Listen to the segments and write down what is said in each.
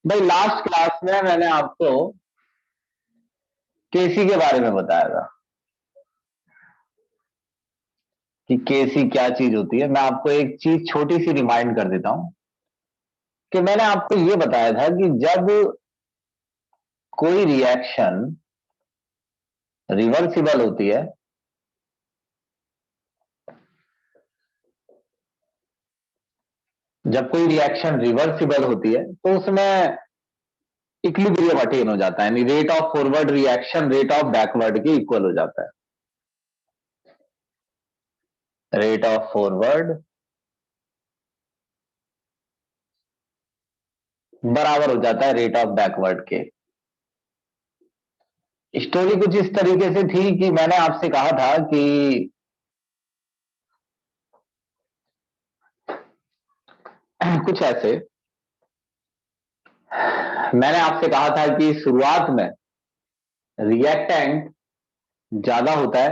भाई last class में मैंने आपको केसी के बारे में बताया था कि केसी क्या चीज होती है। मैं आपको एक चीज छोटी सी रिमाइंड कर देता हूं कि मैंने आपको यह बताया था कि जब कोई रिएक्शन रिवर्सिबल होती है जब कोई रिएक्शन रिवर्सिबल होती है तो उसमें इक्विलिब्रियम अटेन हो जाता है, यानी rate of forward reaction rate of backward के इक्वल हो जाता है। रेट ऑफ फॉरवर्ड बराबर हो जाता है रेट ऑफ बैकवर्ड के। स्टोरी कुछ इस तरीके से थी कि मैंने आपसे कहा था कि कुछ ऐसे मैंने आपसे कहा था कि शुरुआत में रिएक्टेंट ज्यादा होता है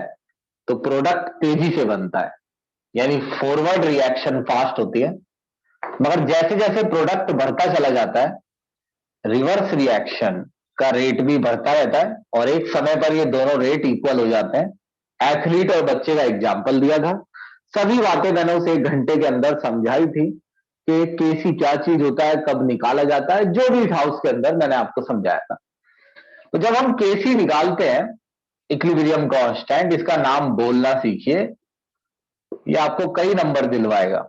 तो प्रोडक्ट तेजी से बनता है, यानी फॉरवर्ड रिएक्शन फास्ट होती है। मगर जैसे जैसे प्रोडक्ट बढ़ता चला जाता है रिवर्स रिएक्शन का रेट भी बढ़ता रहता है और एक समय पर ये दोनों रेट इक्वल हो जाते हैं। एथलीट और बच्चे का एग्जाम्पल दिया था। सभी बातें मैंने उसे 1 घंटे के अंदर समझाई थी कि केसी क्या चीज होता है, कब निकाला जाता है, जो भी था उसके अंदर मैंने आपको समझाया था। तो जब हम केसी निकालते हैं इक्विलिब्रियम कांस्टेंट, इसका नाम बोलना सीखिए, ये आपको कई नंबर दिलवाएगा।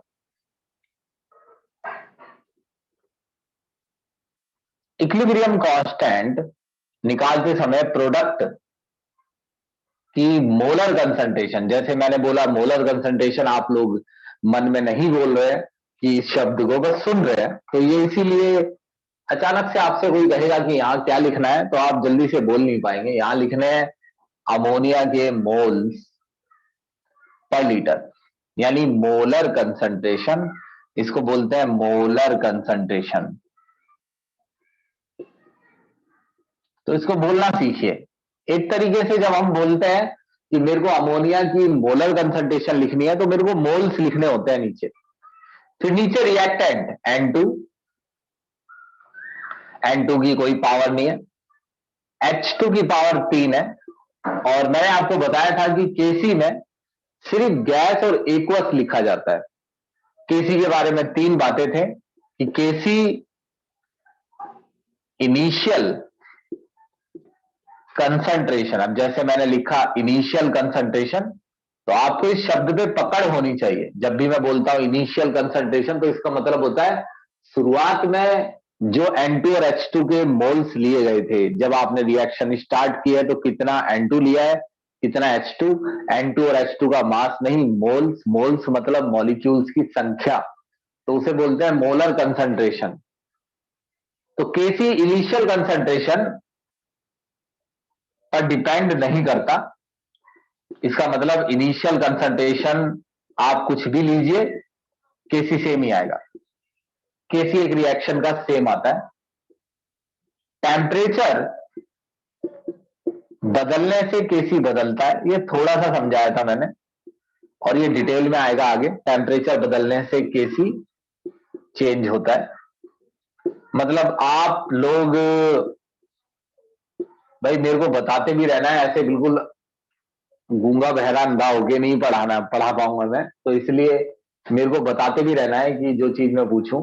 इक्विलिब्रियम कांस्टेंट निकालते समय प्रोडक्ट की मोलर कंसंट्रेशन, जैसे मैंने बोला मोलर कंसंट्रेशन आप लोग मन में नहीं बोल रहे हैं कि इस शब्द को बस सुन रहे हैं, तो ये इसीलिए अचानक से आपसे कोई कहेगा कि यहां क्या लिखना है तो आप जल्दी से बोल नहीं पाएंगे। यहां लिखने हैं अमोनिया के मोल्स पर लीटर, यानी मोलर कंसंट्रेशन, इसको बोलते हैं मोलर कंसंट्रेशन। तो इसको बोलना सीखिए। एक तरीके से जब हम बोलते हैं कि मेरे को अमोनिया की मोलर कंसंट्रेशन लिखनी है तो मेरे को मोल्स लिखने होते हैं नीचे, फिर नीचे रिएक्टेंट N2। N2 की कोई पावर नहीं है, H2 की पावर 3 है। और मैंने आपको बताया था कि केसी में सिर्फ गैस और एक्वस लिखा जाता है। केसी के बारे में 3 बातें थे कि केसी इनिशियल कंसंट्रेशन, अब जैसे मैंने लिखा इनिशियल कंसंट्रेशन तो आपको इस शब्द पे पकड़ होनी चाहिए। जब भी मैं बोलता हूं इनिशियल कंसंट्रेशन तो इसका मतलब होता है शुरुआत में जो N2 और H2 के मोल्स लिए गए थे, जब आपने रिएक्शन स्टार्ट किया तो कितना N2 लिया है, कितना H2। N2 और H2 का मास नहीं, मोल्स। मोल्स मतलब मॉलिक्यूल्स की संख्या, तो उसे बोलते हैं मोलर कंसंट्रेशन। तो केसी इनिशियल कंसंट्रेशन पर डिपेंड नहीं करता। इसका मतलब इनिशियल कंसंट्रेशन आप कुछ भी लीजिए केसी सेम ही आएगा। केसी एक रिएक्शन का सेम आता है। टेम्परेचर बदलने से केसी बदलता है, ये थोड़ा सा समझाया था मैंने और ये डिटेल में आएगा आगे। टेम्परेचर बदलने से केसी चेंज होता है। मतलब आप लोग भाई मेरे को बताते भी रहना है, ऐसे बिल्कुल गूंगा बहरा अंधा होके नहीं पढ़ा पाऊंगा मैं, तो इसलिए मेरे को बताते भी रहना है कि जो चीज मैं पूछूं।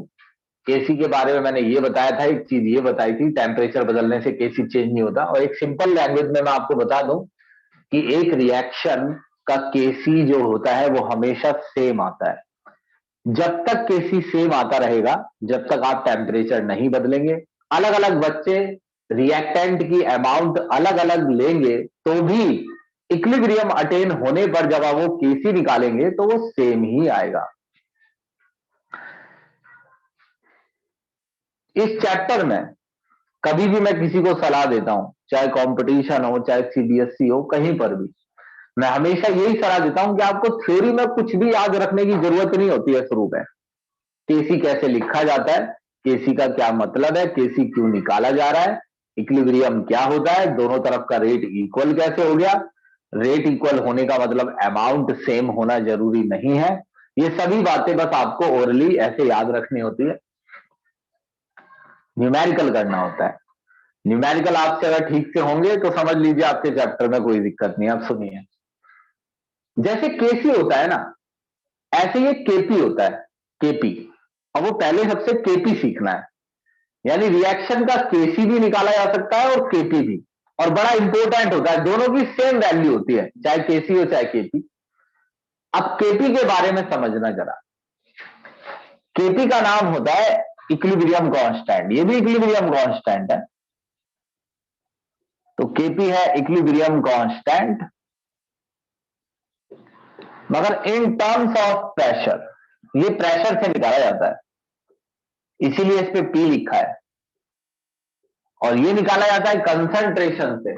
केसी के बारे में मैंने ये बताया था, एक चीज ये बताई थी टेम्परेचर बदलने से केसी चेंज नहीं होता। और एक सिंपल लैंग्वेज में मैं आपको बता दूं कि एक रिएक्शन का केसी जो होता है वो हमेशा सेम आता है। जब तक केसी सेम आता रहेगा, जब तक आप टेम्परेचर नहीं बदलेंगे। अलग अलग बच्चे रिएक्टेंट की अमाउंट अलग अलग लेंगे तो भी इक्विलिब्रियम अटेन होने पर जब आप वो केसी निकालेंगे तो वो सेम ही आएगा। इस चैप्टर में कभी भी मैं किसी को सलाह देता हूं, चाहे कंपटीशन हो चाहे सीबीएसई हो, कहीं पर भी मैं हमेशा यही सलाह देता हूं कि आपको थ्योरी में कुछ भी याद रखने की जरूरत नहीं होती है। शुरू में केसी कैसे लिखा जाता है, केसी का क्या मतलब है, केसी क्यों निकाला जा रहा है, इक्विलिब्रियम क्या होता है, दोनों तरफ का रेट इक्वल कैसे हो गया, रेट इक्वल होने का मतलब अमाउंट सेम होना जरूरी नहीं है। ये सभी बातें बस आपको ओरली ऐसे याद रखनी होती है। न्यूमेरिकल करना होता है। न्यूमेरिकल आपसे अगर ठीक से होंगे तो समझ लीजिए आपके चैप्टर में कोई दिक्कत नहीं। आप सुनिए, जैसे केसी होता है ना, ऐसे ये केपी होता है, केपी। अब वो पहले सबसे केपी सीखना है, यानी रिएक्शन का केसी भी निकाला जा सकता है और केपी भी। और बड़ा इंपॉर्टेंट होता है, दोनों की सेम वैल्यू होती है, चाहे केसी हो चाहे केपी। अब केपी के बारे में समझना जरा। केपी का नाम होता है इक्विलिब्रियम कांस्टेंट, ये भी इक्विलिब्रियम कांस्टेंट है। तो केपी है इक्विलिब्रियम कांस्टेंट, मगर इन टर्म्स ऑफ प्रेशर, ये प्रेशर से निकाला जाता है, इसीलिए इस पे पी लिखा है। और ये निकाला जाता है कंसंट्रेशन से,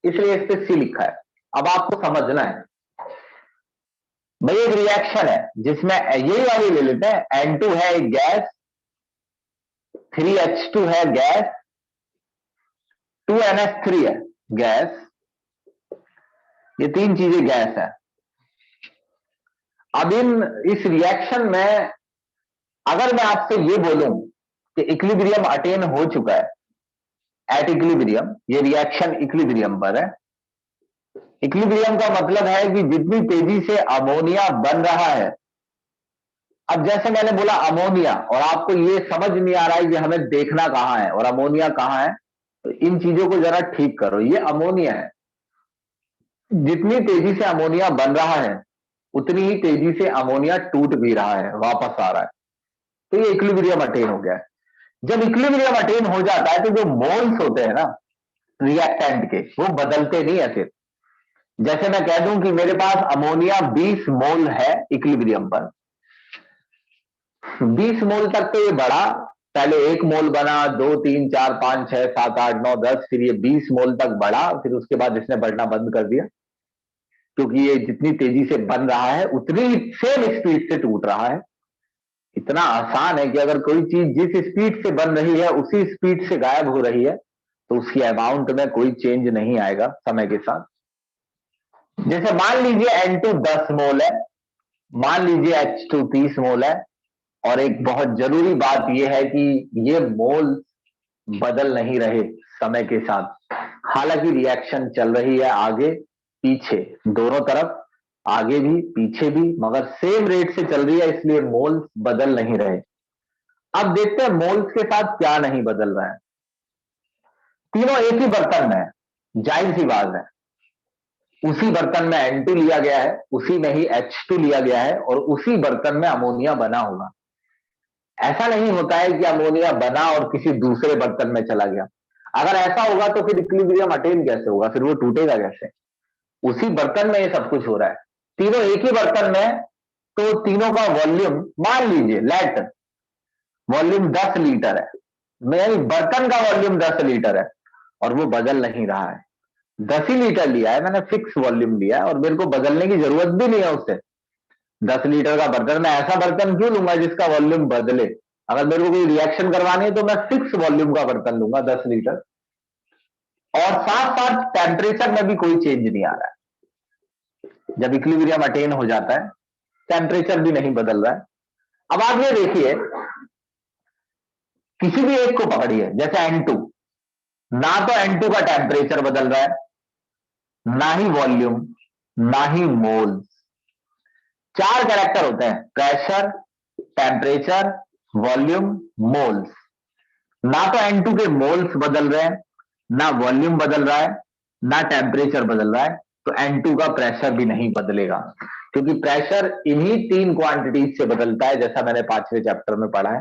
इसलिए इस पे सी लिखा है। अब आपको समझना है भाई, एक रिएक्शन है जिसमें यही वाली ले लेते हैं, N2 है एक गैस, 3H2 है गैस, 2NH3 है गैस, ये तीन चीजें गैस है। अब इस रिएक्शन में अगर मैं आपसे ये बोलूं कि इक्विलिब्रियम अटेन हो चुका है, एट इक्विलिब्रियम, ये रिएक्शन इक्विलिब्रियम पर है। इक्विलिब्रियम का मतलब है कि जितनी तेजी से अमोनिया बन रहा है। अब जैसे मैंने बोला अमोनिया, और आपको ये समझ नहीं आ रहा है कि हमें देखना कहां है और अमोनिया कहां है, तो इन चीजों को जरा ठीक करो। ये अमोनिया है, जितनी तेजी से अमोनिया बन रहा है उतनी ही तेजी से अमोनिया टूट भी रहा है, वापस आ रहा है। तो ये इक्विलिब्रियम अटेन हो गया है। जब इक्विलिब्रियम अटेन हो जाता है तो जो मोल्स होते हैं ना रिएक्टेंट के, वो बदलते नहीं है फिर। जैसे मैं कह दूं कि मेरे पास अमोनिया 20 मोल है इक्विलिब्रियम पर, 20 मोल तक तो ये बढ़ा, पहले 1 मोल बना, 2 3 4 5 6 7 8 9 10, फिर ये 20 मोल तक बढ़ा, फिर उसके बाद इसने बढ़ना बंद कर दिया, क्योंकि ये जितनी तेजी से बन रहा है उतनी सेम स्पीड से टूट रहा है। इतना आसान है कि अगर कोई चीज जिस स्पीड से बन रही है उसी स्पीड से गायब हो रही है तो उसकी अमाउंट में कोई चेंज नहीं आएगा समय के साथ। जैसे मान लीजिए N2 10 मोल है, मान लीजिए H2 30 मोल है, और एक बहुत जरूरी बात यह है कि ये मोल बदल नहीं रहे समय के साथ। हालांकि रिएक्शन चल रही है आगे पीछे दोनों तरफ, आगे भी पीछे भी, मगर सेम रेट से चल रही है, इसलिए मोल्स बदल नहीं रहे। अब देखते हैं मोल्स के साथ क्या नहीं बदल रहा है। तीनों एक ही बर्तन में है, जाहिर सी बात है, उसी बर्तन में N2 लिया गया है, उसी में ही H2 लिया गया है, और उसी बर्तन में अमोनिया बना होगा। ऐसा नहीं होता है कि अमोनिया बना और किसी दूसरे बर्तन में चला गया। अगर ऐसा होगा तो फिर इक्विलिब्रियम अटेन कैसे होगा, फिर वो टूटेगा कैसे? उसी बर्तन में ये सब कुछ हो रहा है, तीनों एक ही बर्तन में। तो तीनों का वॉल्यूम मान लीजिए लेट वॉल्यूम 10 लीटर है, मेरी बर्तन का वॉल्यूम 10 लीटर है और वो बदल नहीं रहा है। 10 ही लीटर लिया है मैंने, फिक्स वॉल्यूम लिया है और मेरे को बदलने की जरूरत भी नहीं है उससे। 10 लीटर का बर्तन, मैं ऐसा बर्तन क्यों लूंगा जिसका वॉल्यूम बदले? अगर मेरे को कोई रिएक्शन करवानी है तो मैं फिक्स वॉल्यूम का बर्तन लूंगा 10 लीटर, और साथ साथ टेम्परेचर में भी कोई चेंज नहीं आ रहा है। जब इक्विलिब्रियम अटेन हो जाता है टेम्परेचर भी नहीं बदल रहा है। अब आप ये देखिए, किसी भी एक को पकड़िए, जैसे N2, ना तो N2 का टेम्परेचर बदल रहा है, ना ही वॉल्यूम, ना ही मोल्स। चार कैरेक्टर होते हैं, प्रेशर, टेम्परेचर, वॉल्यूम, मोल्स। ना तो N2 के मोल्स बदल रहे हैं, ना वॉल्यूम बदल रहा है, ना टेम्परेचर बदल रहा है, तो N2 का प्रेशर भी नहीं बदलेगा, क्योंकि प्रेशर इन्हीं तीन क्वांटिटीज से बदलता है, जैसा मैंने 5वें चैप्टर में पढ़ा है।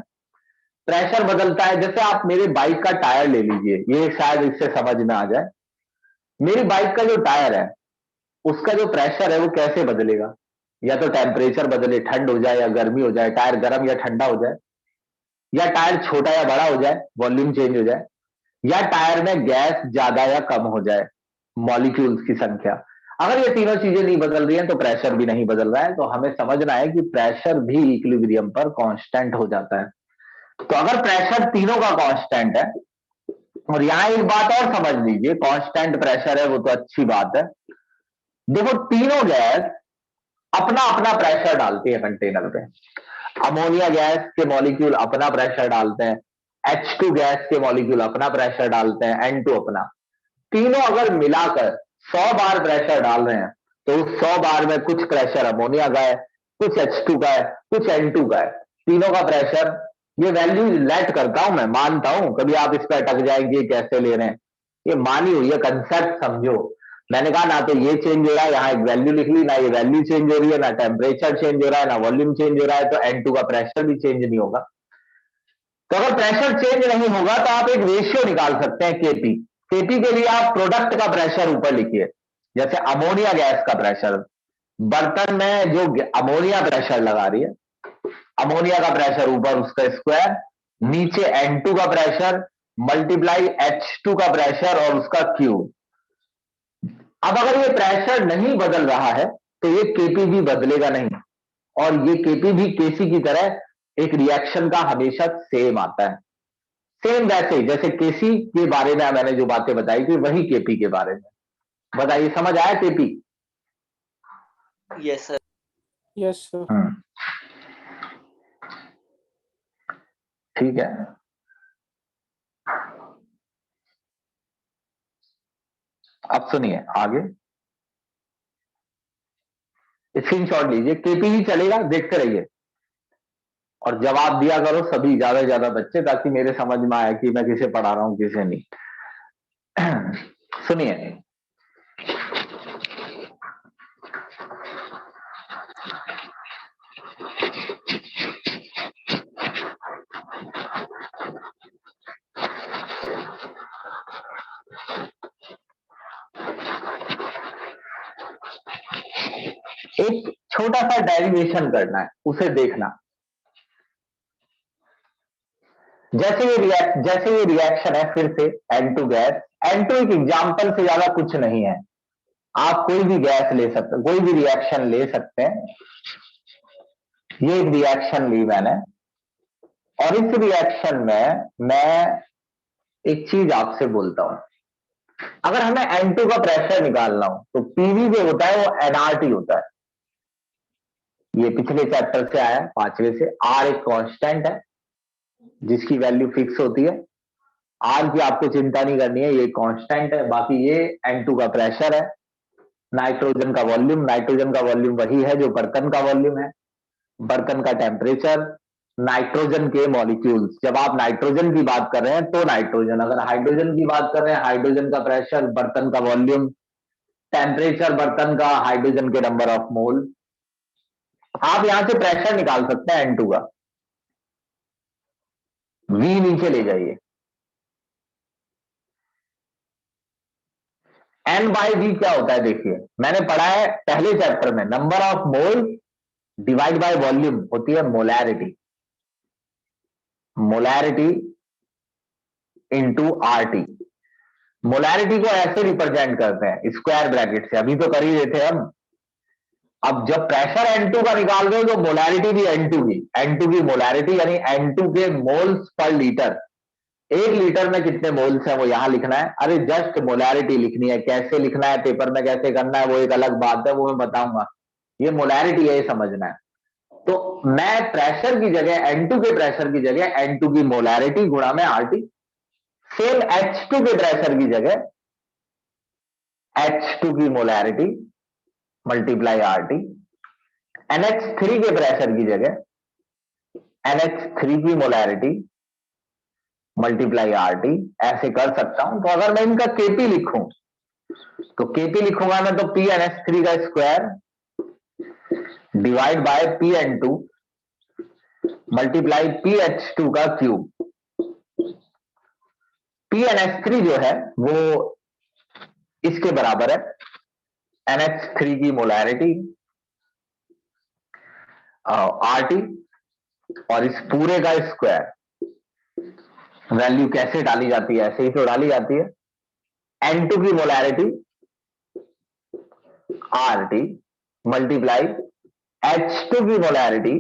प्रेशर बदलता है, जैसे आप मेरे बाइक का टायर ले लीजिए, ये शायद इससे समझ में आ जाए। मेरी बाइक का जो टायर है उसका जो प्रेशर है वो कैसे बदलेगा? या तो टेम्परेचर बदले, ठंड हो जाए या गर्मी हो जाए, टायर गर्म या ठंडा हो जाए, या टायर छोटा या बड़ा हो जाए, वॉल्यूम चेंज हो जाए, या टायर में गैस ज्यादा या कम हो जाए, मॉलिक्यूल्स की संख्या। अगर ये तीनों चीजें नहीं बदल रही हैं तो प्रेशर भी नहीं बदल रहा है। तो हमें समझना है कि प्रेशर भी इक्विलिब्रियम पर कांस्टेंट हो जाता है। तो अगर प्रेशर तीनों का कांस्टेंट है, और यहां एक बात और समझ लीजिए, कांस्टेंट प्रेशर है वो तो अच्छी बात है। देखो तीनों गैस अपना अपना प्रेशर डालती है कंटेनर पे। अमोनिया गैस के मॉलिक्यूल अपना प्रेशर डालते हैं, H2 गैस के मॉलिक्यूल अपना प्रेशर डालते हैं, N2 अपना। तीनों अगर मिलाकर 100 बार प्रेशर डाल रहे हैं तो उस 100 बार में कुछ प्रेशर अमोनिया का है, कुछ H2 का है, कुछ N2 का है, तीनों का प्रेशर। ये वैल्यू लेट करता हूं मैं, मानता हूं, कभी आप इस पर अटक जाएंगे कैसे ले रहे हैं, ये मानी हुई है, कंसेप्ट समझो। मैंने कहा ना तो ये चेंज हो रहा है, यहां एक वैल्यू लिख ली, ना ये वैल्यू चेंज हो रही है, ना टेम्परेचर चेंज हो रहा है, ना वॉल्यूम चेंज हो रहा है, तो N2 का प्रेशर भी चेंज नहीं होगा। तो अगर प्रेशर चेंज नहीं होगा तो आप एक रेशियो निकाल सकते हैं केपी। केपी के लिए आप प्रोडक्ट का प्रेशर ऊपर लिखिए, जैसे अमोनिया गैस का प्रेशर, बर्तन में जो अमोनिया प्रेशर लगा रही है, अमोनिया का प्रेशर ऊपर उसका स्क्वायर, नीचे N2 का प्रेशर मल्टीप्लाई H2 का प्रेशर और उसका क्यूब। अब अगर ये प्रेशर नहीं बदल रहा है तो ये केपी भी बदलेगा नहीं, और ये केपी भी केसी की तरह एक रिएक्शन का हमेशा सेम आता है। सेम वैसे जैसे केसी के बारे में मैंने जो बातें बताई थी वही केपी के बारे में। बताइए, समझ आया KP? Yes sir. Yes sir. ठीक है, अब सुनिए आगे, स्क्रीनशॉट लीजिए, केपी ही चलेगा, देखते रहिए और जवाब दिया करो सभी, ज्यादा से ज्यादा बच्चे, ताकि मेरे समझ में आए कि मैं किसे पढ़ा रहा हूं किसे नहीं। सुनिए, एक छोटा सा डेरिवेशन करना है, उसे देखना। जैसे ये रिएक्शन है, फिर से N2 गैस, N2 एक एग्जाम्पल से ज्यादा कुछ नहीं है, आप कोई भी गैस ले सकते, कोई भी रिएक्शन ले सकते हैं। ये एक रिएक्शन ली मैंने, और इस रिएक्शन में मैं एक चीज आपसे बोलता हूं, अगर हमें N2 का प्रेशर निकालना हो तो पीवी जो होता है वो NRT होता है। ये पिछले चैप्टर से आया, 5वें से। R एक कांस्टेंट है जिसकी वैल्यू फिक्स होती है, R की आपको चिंता नहीं करनी है, ये कांस्टेंट है। बाकी ये N2 का प्रेशर है, नाइट्रोजन का वॉल्यूम, नाइट्रोजन का वॉल्यूम वही है जो बर्तन का वॉल्यूम है, बर्तन का टेम्परेचर, नाइट्रोजन के मॉलिक्यूल्स। जब आप नाइट्रोजन की बात कर रहे हैं तो नाइट्रोजन, अगर हाइड्रोजन की बात कर रहे हैं हाइड्रोजन का प्रेशर, बर्तन का वॉल्यूम, टेम्परेचर बर्तन का, हाइड्रोजन के नंबर ऑफ मोल। आप यहां से प्रेशर निकाल सकते हैं N2 का, V नीचे ले जाइए, N बाई वी क्या होता है देखिए, मैंने पढ़ा है पहले चैप्टर में, number of mole divide by volume होती है molarity, molarity into RT। Molarity को ऐसे रिप्रेजेंट करते हैं स्क्वायर ब्रैकेट से, अभी तो कर ही रहे थे हम। अब जब प्रेशर N2 का निकाल रहे हो तो मोलैरिटी भी N2 की मोलैरिटी, यानी N2 के मोल्स पर लीटर। 1 लीटर में कितने मोल्स हैं वो यहां लिखना है, अरे जस्ट मोलैरिटी लिखनी है। कैसे लिखना है, पेपर में कैसे करना है वो एक अलग बात है, वो मैं बताऊंगा। ये मोलैरिटी है, ये समझना है। तो मैं प्रेशर की जगह, N2 के प्रेशर की जगह N2 की मोलैरिटी गुणा में RT, सेम H2 के प्रेशर की जगह H2 की मोलैरिटी मल्टीप्लाई RT, NH3 के प्रेशर की जगह NH3 की मोलैरिटी मल्टीप्लाई RT, ऐसे कर सकता हूं। तो अगर मैं इनका केपी लिखूं तो केपी लिखूंगा मैं तो PNH3 का square divide bye PN2 multiply PH2 का क्यूब। PNH3 जो है वो इसके बराबर है NH3 की मोलैरिटी RT, और इस पूरे का स्क्वायर। वैल्यू कैसे डाली जाती है, ऐसे ही तो डाली जाती है, N2 की मोलैरिटी RT मल्टीप्लाई H2 की मोलैरिटी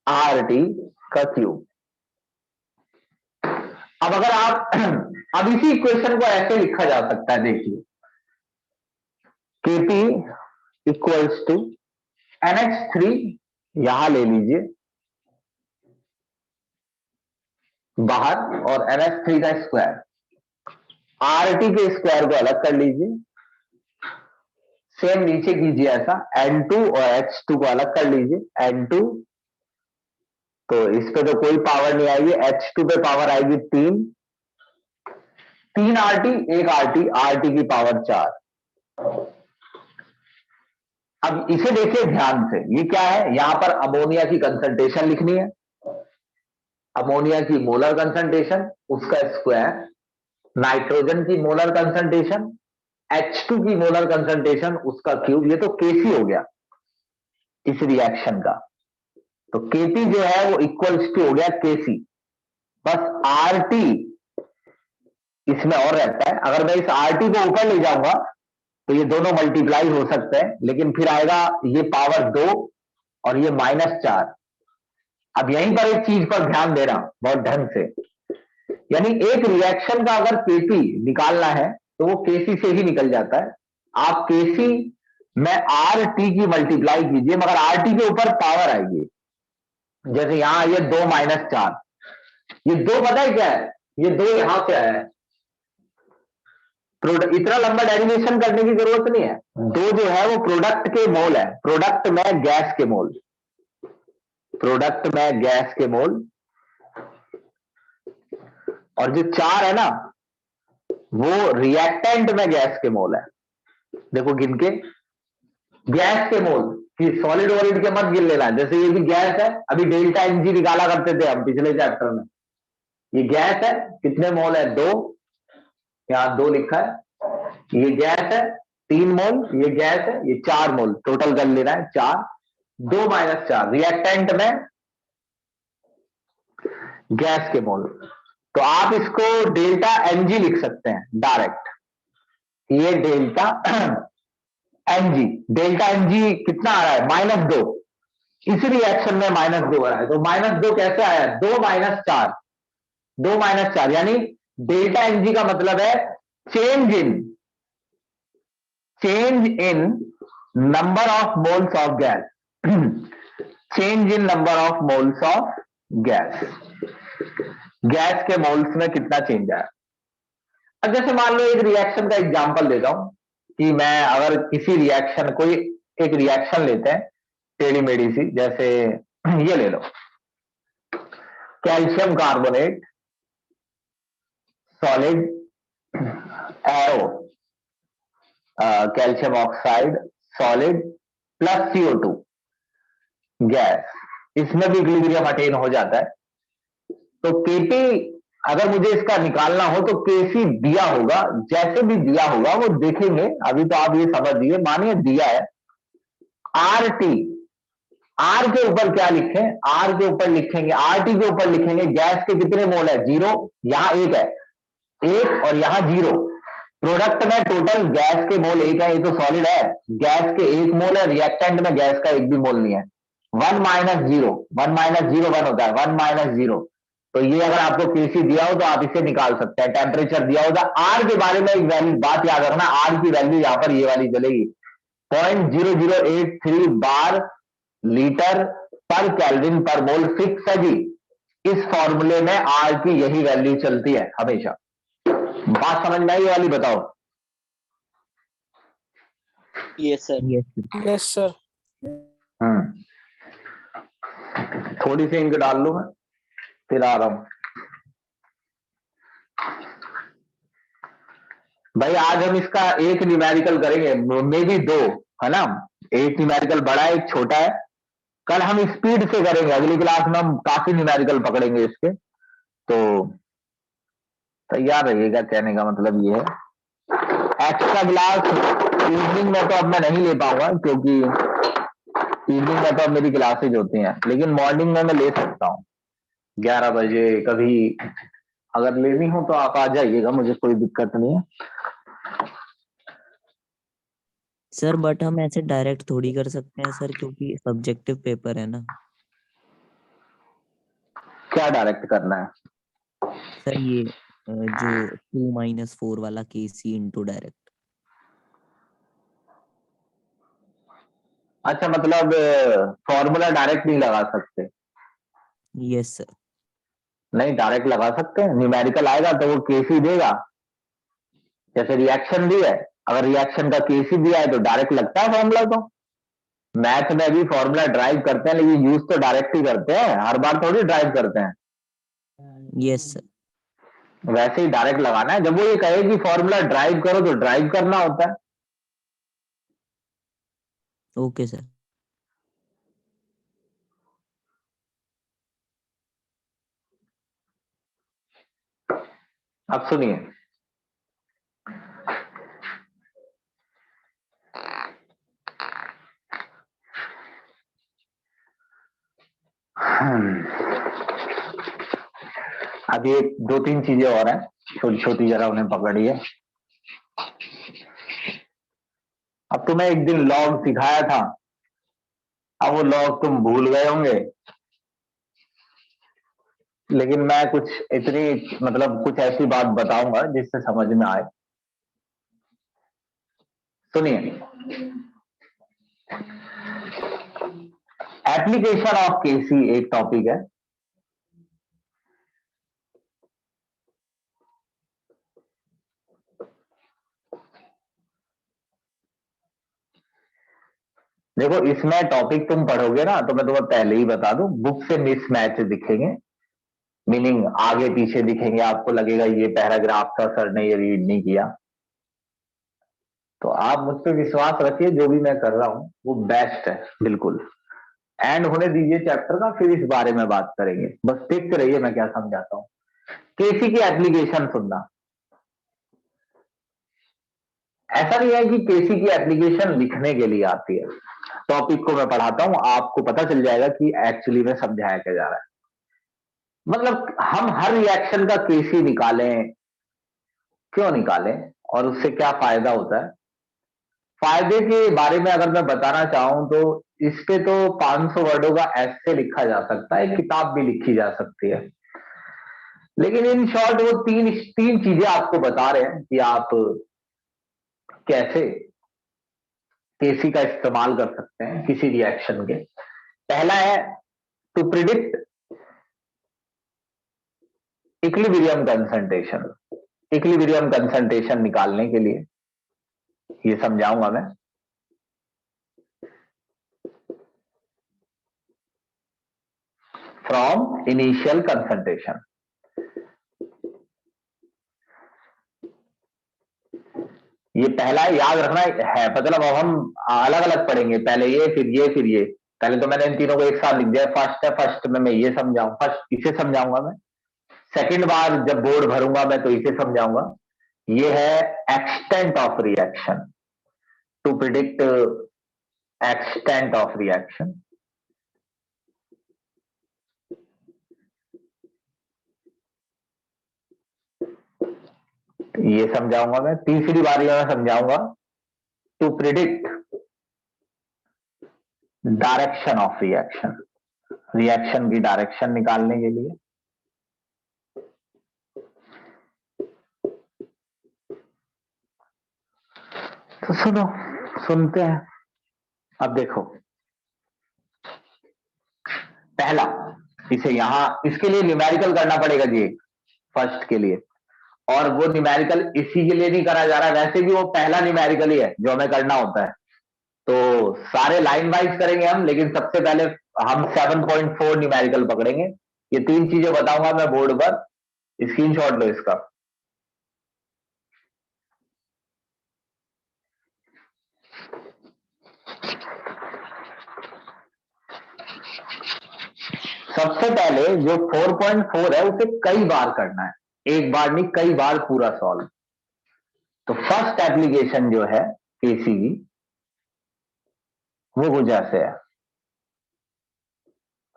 RT का क्यूब। अब अगर आप अब इसी इक्वेशन को ऐसे लिखा जा सकता है, देखिए, Kp इक्वल्स टू NH3, यहां ले लीजिए, बाहर, और NH3 का स्क्वायर, RT के स्क्वायर को अलग कर लीजिए, सेम नीचे कीजिए ऐसा, N2 और H2 को अलग कर लीजिए, N2, तो इस पे तो कोई पावर नहीं आएगी, H2 पे पावर आएगी 3, 3 RT, 1 RT, RT की पावर 4। अब इसे देखिए ध्यान से, ये क्या है, यहां पर अमोनिया की कंसंट्रेशन लिखनी है, अमोनिया की मोलर कंसंट्रेशन उसका स्क्वायर, नाइट्रोजन की मोलर कंसंट्रेशन, H2 की मोलर कंसंट्रेशन उसका क्यूब, ये तो Kc हो गया इस रिएक्शन का। तो Kp जो है वो इक्वल्स टू हो गया Kc, बस RT इसमें और रहता है। अगर मैं इस RT को ऊपर ले जाऊंगा तो ये दोनों मल्टीप्लाई हो सकते हैं, लेकिन फिर आएगा ये पावर 2 और ये -4। अब यहीं पर एक चीज पर ध्यान देना बहुत ढंग से, यानी एक रिएक्शन का अगर Kp निकालना है तो वो Kc से ही निकल जाता है। आप Kc में RT की मल्टीप्लाई कीजिए, मगर RT के ऊपर पावर आएगी, जैसे यहां ये 2 - 4, ये 2 पता है क्या है, ये 2 यहां से आया है, इतना लंबा डेरिवेशन करने की जरूरत नहीं है। 2 जो है वो प्रोडक्ट के मोल है, प्रोडक्ट में गैस के मोल, प्रोडक्ट में गैस के मोल, और जो 4 है ना वो रिएक्टेंट में गैस के मोल है। देखो गिन के, गैस के मोल कि सॉलिड वॉलिड के मत गिन लेना, जैसे ये भी गैस है, अभी डेल्टा Mg निकाला करते थे हम पिछले चैप्टर में, ये गैस है, कितने मोल है 2, यहां 2 लिखा है, ये गैस है 3 मोल, ये गैस है ये 4 मोल, टोटल कर लेना है 4, 2 - 4 रिएक्टेंट में गैस के मोल। तो आप इसको डेल्टा Mg लिख सकते हैं डायरेक्ट, ये डेल्टा Mg, डेल्टा Mg कितना आ रहा है -2, इस रिएक्शन में -2 आ रहा है, तो -2 कैसे आया, 2 - 4, 2 - 4 यानी डेल्टा Mg का मतलब है change in number of moles of gas, change in number of moles of gas, gas के मोल्स में कितना चेंज आया। अब जैसे मान लो एक रिएक्शन का एग्जांपल देता हूं, कि मैं अगर किसी रिएक्शन, कोई एक रिएक्शन लेते हैं टेढ़ी मेढ़ी सी, जैसे ये ले लो, calcium carbonate solid arrow, calcium oxide solid plus CO2 gas, इसमें भी इक्विलिब्रियम अटेन हो जाता है। तो Kp अगर मुझे इसका निकालना हो तो Kc दिया होगा, जैसे भी दिया होगा वो देखेंगे, अभी तो आप ये समझिए, मानिए दिया है RT, R के ऊपर क्या लिखें, R के ऊपर लिखेंगे, RT के ऊपर लिखेंगे गैस के कितने मोल है 0, यहां 1 है, 1 और यहां 0, प्रोडक्ट में टोटल गैस के मोल 1 है, ये तो सॉलिड है, गैस के 1 मोल है, रिएक्टेंट में गैस का 1 भी मोल नहीं है, 1 - 0, 1 - 0 1 होता है, 1 - 0, तो ये अगर आपको Kc दिया हो तो आप इसे निकाल सकते हैं। टेम्परेचर दिया होगा, R के बारे में एक वैल्यू बात याद रखना, R की वैल्यू यहां पर ये वाली चलेगी, 0.0083 बार लीटर पर केल्विन पर मोल, फिक्स है जी, इस फॉर्मूले में R की यही वैल्यू चलती है हमेशा। बात समझ में आई ये वाली, बताओ। Yes sir. Yes sir. थोड़ी सी इंक डाल लूं मैं, फिर आ रहा हूं भाई। आज हम इसका एक न्यूमेरिकल करेंगे, मे भी 2, है ना, एक न्यूमेरिकल बड़ा है एक छोटा है, कल हम स्पीड से करेंगे, अगली क्लास में हम काफी न्यूमेरिकल पकड़ेंगे इसके, तो तैयार रहिएगा, कहने का मतलब ये है। एक्स्ट्रा क्लास इवनिंग में तो अब मैं नहीं ले पाऊंगा, क्योंकि इवनिंग में तो अब मेरी क्लासेज होती हैं, लेकिन मॉर्निंग में मैं ले सकता हूँ 11 बजे कभी, अगर लेनी हो तो आप आ जाइएगा, मुझे कोई दिक्कत नहीं है सर। बट हम ऐसे डायरेक्ट थोड़ी कर सकते हैं सर, क्योंकि सब्जेक्टिव पेपर है ना। क्या डायरेक्ट करना है सर ये जो 2 - 4 वाला Kc इंटू डायरेक्ट। अच्छा, मतलब फॉर्मूला डायरेक्ट नहीं लगा सकते। Yes sir. नहीं, डायरेक्ट लगा सकते हैं। न्यूमेरिकल आएगा तो वो केसी देगा, जैसे रिएक्शन भी है, अगर रिएक्शन का केसी दिया है तो डायरेक्ट लगता है फॉर्मूला। तो मैथ में भी फॉर्मूला ड्राइव करते हैं, लेकिन यूज तो डायरेक्ट ही करते हैं, हर बार थोड़ी ड्राइव करते हैं। Yes sir. वैसे ही डायरेक्ट लगाना है। जब वो ये कहे कि फॉर्मूला ड्राइव करो तो ड्राइव करना होता है। Okay sir. अब सुनिए, अभी एक दो तीन चीजें और हैं, छोटी छोटी, जरा उन्हें पकड़िए। अब तुम्हें एक दिन लॉग सिखाया था, अब वो लॉग तुम भूल गए होंगे, लेकिन मैं कुछ इतनी, मतलब कुछ ऐसी बात बताऊंगा जिससे समझ में आए। सुनिए, एप्लीकेशन ऑफ केसी एक टॉपिक है। देखो, इसमें टॉपिक तुम पढ़ोगे ना, तो मैं तुम्हें पहले ही बता दूं, बुक से मिसमैच दिखेंगे, मीनिंग आगे पीछे दिखेंगे, आपको लगेगा ये पैराग्राफ था, सर ने ये रीड नहीं किया। तो आप मुझ पर विश्वास रखिए, जो भी मैं कर रहा हूं वो बेस्ट है, बिल्कुल। एंड होने दीजिए चैप्टर का, फिर इस बारे में बात करेंगे। बस देखते रहिए मैं क्या समझाता हूं। केसी की एप्लीकेशन सुनना, ऐसा नहीं है कि केसी की एप्लीकेशन लिखने के लिए आती है। टॉपिक को मैं पढ़ाता हूं, आपको पता चल जाएगा कि एक्चुअली में समझाया क्या जा रहा है। मतलब हम हर रिएक्शन का केसी निकालें, क्यों निकालें, और उससे क्या फायदा होता है। फायदे के बारे में अगर मैं बताना चाहूं तो इस पे तो 500 वर्डों का ऐसे लिखा जा सकता है, किताब भी लिखी जा सकती है। लेकिन इन शॉर्ट वो तीन तीन चीजें आपको बता रहे हैं कि आप कैसे केसी का इस्तेमाल कर सकते हैं किसी रिएक्शन के। पहला है to predict equilibrium concentration. Equilibrium concentration निकालने के लिए ये समझाऊंगा मैं। फ्रॉम इनिशियल कंसंट्रेशन, ये पहला है, याद रखना है। मतलब अब हम अलग अलग पढ़ेंगे, पहले ये फिर ये फिर ये। पहले तो मैंने इन तीनों को एक साथ लिख दिया। फर्स्ट है, फर्स्ट में मैं ये समझाऊं, फर्स्ट इसे समझाऊंगा मैं। सेकंड बार जब बोर्ड भरूंगा मैं तो इसे समझाऊंगा। ये है extent of reaction, to predict extent of reaction. ये समझाऊंगा मैं। तीसरी बारी में समझाऊंगा to predict direction of reaction, reaction की डायरेक्शन निकालने के लिए। तो सुनो, सुनते हैं। अब देखो, पहला, इसे यहां, इसके लिए न्यूमेरिकल करना पड़ेगा जी, फर्स्ट के लिए। और वो न्यूमेरिकल इसी के लिए नहीं करा जा रहा है, वैसे भी वो पहला न्यूमेरिकल ही है जो हमें करना होता है। तो सारे लाइन वाइज करेंगे हम, लेकिन सबसे पहले हम 7.4 न्यूमेरिकल पकड़ेंगे। ये तीन चीजें बताऊंगा मैं बोर्ड पर, स्क्रीनशॉट लो इसका। सबसे पहले जो 4.4 है उसे कई बार करना है, एक बार नहीं, कई बार पूरा सॉल्व। तो फर्स्ट एप्लीकेशन जो है केसी की, वो कुछ ऐसे है।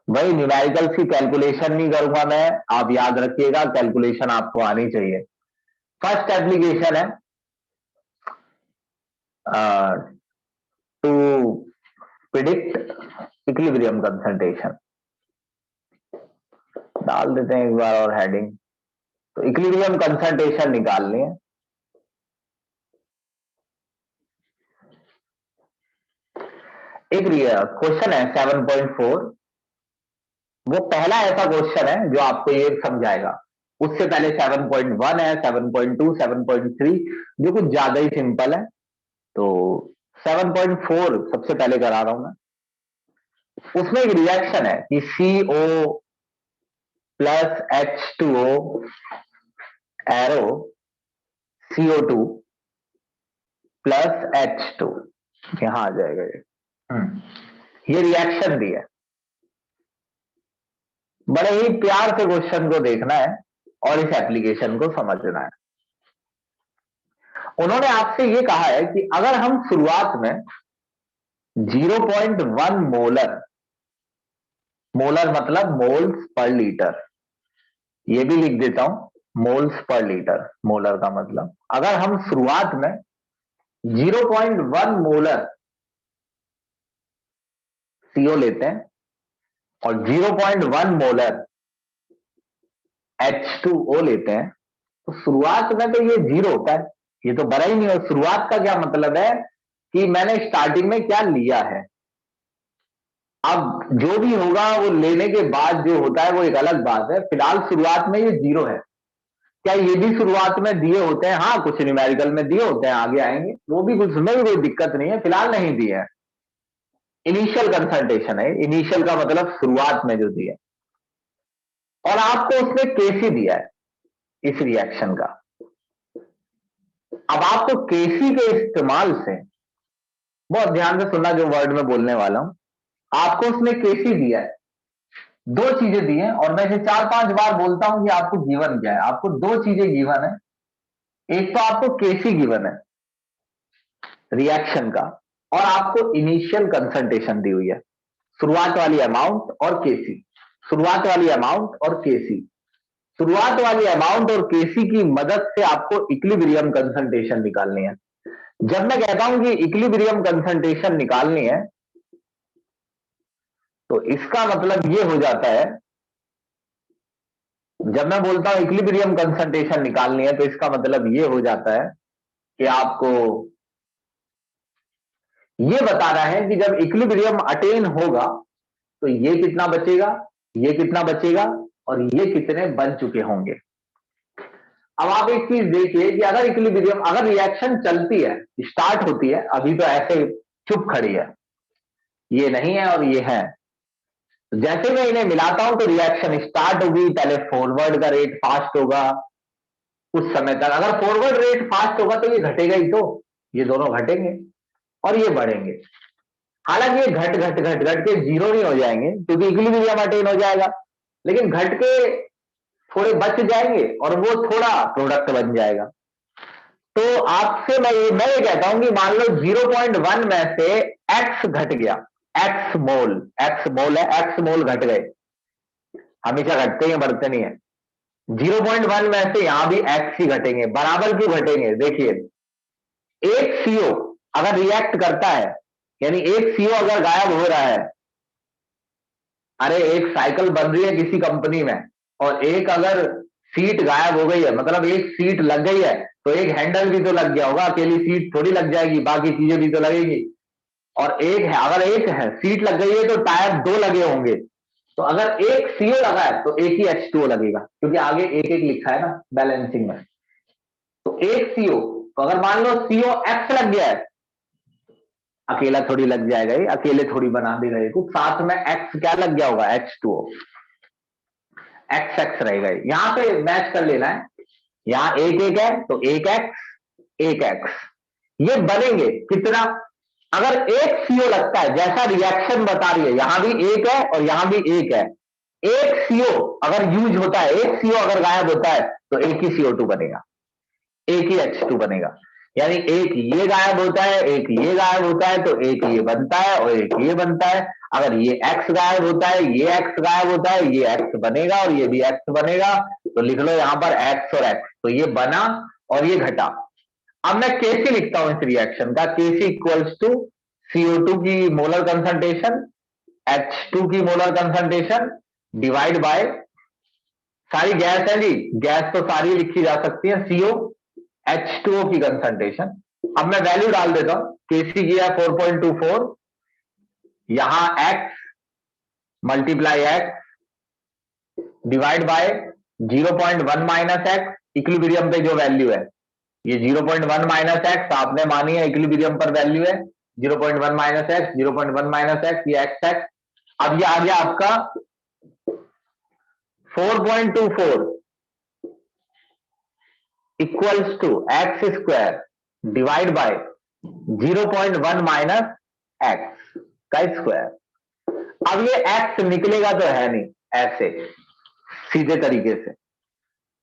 वही न्यूमेरिकल्स की कैलकुलेशन नहीं करूंगा मैं, आप याद रखिएगा, कैलकुलेशन आपको आनी चाहिए। फर्स्ट एप्लीकेशन है टू प्रिडिक्ट इक्विलिब्रियम कंसंट्रेशन। डाल देते हैं एक बार और हेडिंग। तो इक्विलिब्रियम कंसंट्रेशन निकालनी है। एक क्वेश्चन है 7.4, वो पहला ऐसा क्वेश्चन है जो आपको ये समझाएगा। उससे पहले 7.1 है, 7.2, 7.3 जो कुछ ज्यादा ही सिंपल है। तो 7.4 सबसे पहले करा रहा हूं मैं। उसमें एक रिएक्शन है कि CO plus H2O arrow CO2 plus H2, यहां आ जाएगा ये। ये रिएक्शन दी है। बड़े ही प्यार से क्वेश्चन को देखना है और इस एप्लीकेशन को समझना है। उन्होंने आपसे ये कहा है कि अगर हम शुरुआत में 0.1 मोलर, मोलर मतलब मोल्स पर लीटर, ये भी लिख देता हूं मोल्स पर लीटर, मोलर का मतलब अगर हम शुरुआत में 0.1 मोलर CO लेते हैं और 0.1 मोलर H2O लेते हैं, तो शुरुआत में तो ये जीरो होता है, ये तो बड़ा ही नहीं हो। शुरुआत का क्या मतलब है कि मैंने स्टार्टिंग में क्या लिया है। अब जो भी होगा वो लेने के बाद जो होता है वो एक अलग बात है। फिलहाल शुरुआत में ये जीरो है। क्या ये भी शुरुआत में दिए होते हैं? हाँ, कुछ न्यूमेरिकल में दिए होते हैं, आगे आएंगे वो भी, कुछ में भी कोई दिक्कत नहीं है, फिलहाल नहीं दिए है। इनिशियल कंसंट्रेशन है, इनिशियल का मतलब शुरुआत में जो दिया, और आपको उसमें केसी दिया है इस रिएक्शन का। अब आपको केसी के इस्तेमाल से, बहुत ध्यान से सुनना जो वर्ड में बोलने वाला हूं, आपको उसने केसी दिया है, दो चीजें दी हैं, और मैं इसे 4-5 बार बोलता हूं कि आपको गिवन क्या है। आपको दो चीजें गिवन है, एक तो आपको केसी गिवन है रिएक्शन का, और आपको इनिशियल कंसंट्रेशन दी हुई है, शुरुआत वाली अमाउंट और केसी, शुरुआत वाली अमाउंट और केसी। शुरुआत वाली अमाउंट और केसी की मदद से आपको इक्विलिब्रियम कंसंट्रेशन निकालनी है। जब मैं कहता हूं कि इक्विलिब्रियम कंसंट्रेशन निकालनी है, तो इसका मतलब ये हो जाता है, जब मैं बोलता हूं इक्विलिब्रियम कंसंट्रेशन निकालनी है, तो इसका मतलब ये हो जाता है कि आपको ये बताना है कि जब इक्विलिब्रियम अटेन होगा तो ये कितना बचेगा, ये कितना बचेगा, और ये कितने बन चुके होंगे। अब आप एक चीज देखिए कि अगर इक्विलिब्रियम, अगर रिएक्शन चलती है, स्टार्ट होती है, अभी तो ऐसे चुप खड़ी है, ये नहीं है और ये है, जैसे मैं इन्हें मिलाता हूं तो रिएक्शन स्टार्ट होगी, पहले फॉरवर्ड का रेट फास्ट होगा कुछ समय तक। अगर फॉरवर्ड रेट फास्ट होगा तो ये घटेगा ही, तो ये दोनों घटेंगे और ये बढ़ेंगे। हालांकि ये घट घट घट घट के जीरो नहीं हो जाएंगे क्योंकि इक्विलिब्रियम अटेन हो जाएगा, लेकिन घट के थोड़े बच जाएंगे और वो थोड़ा प्रोडक्ट बन जाएगा। तो आपसे मैं ये कहता हूं कि मान लो 0.1 में से x घट गया, x मोल है, x मोल घट गए, हमेशा घटते हैं, बढ़ते नहीं है। 0.1 में से यहां भी x ही घटेंगे। बराबर क्यों घटेंगे? देखिए, एक CO अगर रिएक्ट करता है, यानी एक CO अगर गायब हो रहा है, अरे एक साइकिल बन रही है किसी कंपनी में और एक अगर सीट गायब हो गई है, मतलब एक सीट लग गई है, तो एक हैंडल भी तो लग गया होगा, अकेली सीट थोड़ी लग जाएगी, बाकी चीजें भी तो लगेगी। और एक है, अगर एक है सीट लग गई है तो टायर दो लगे होंगे, तो अगर एक CO लगा है तो एक ही H2O लगेगा, क्योंकि आगे एक एक लिखा है ना बैलेंसिंग में। तो एक CO, तो अगर मान लो COX लग गया है, अकेला थोड़ी लग जाएगा, ये अकेले थोड़ी बना दे रहे, कुछ साथ में X क्या लग गया होगा, H2O, XX रहेगा। यहां पे मैच कर लेना है, यहां एक एक है तो एक X, ये बनेंगे कितना? अगर एक CO लगता है, जैसा रिएक्शन बता रही है, यहां भी एक है और यहां भी एक है, एक CO अगर यूज होता है, एक CO अगर गायब होता है तो एक ही CO2 बनेगा, एक ही H2 बनेगा। यानी एक ये गायब होता है, एक ये गायब होता है, तो एक ये बनता है और एक ये बनता है। अगर ये X गायब होता है, ये X गायब होता है, ये X बनेगा और ये भी X बनेगा, तो लिख लो यहां पर X और X, तो ये बना और ये घटा। अब मैं केसी लिखता हूं इस रिएक्शन का, केसी इक्वल्स टू CO2 की मोलर कंसंट्रेशन, H2 की मोलर कंसंट्रेशन डिवाइड बाय, सारी गैस है जी, गैस तो सारी लिखी जा सकती है, CO H2O की कंसंट्रेशन। अब मैं वैल्यू डाल देता हूं, केसी की है 4.24, यहां X multiply X divide by 0.1 minus x, equilibrium पे जो वैल्यू है ये 0.1 माइनस एक्स आपने मानी है, इक्विलिब्रियम पर वैल्यू है 0.1 माइनस एक्स, 0.1 माइनस एक्स, ये एक्स एक्स। अब ये आ गया आपका 4.24 equals to x square divide by 0.1 minus x का स्क्वायर। अब ये एक्स निकलेगा तो है नहीं ऐसे सीधे तरीके से,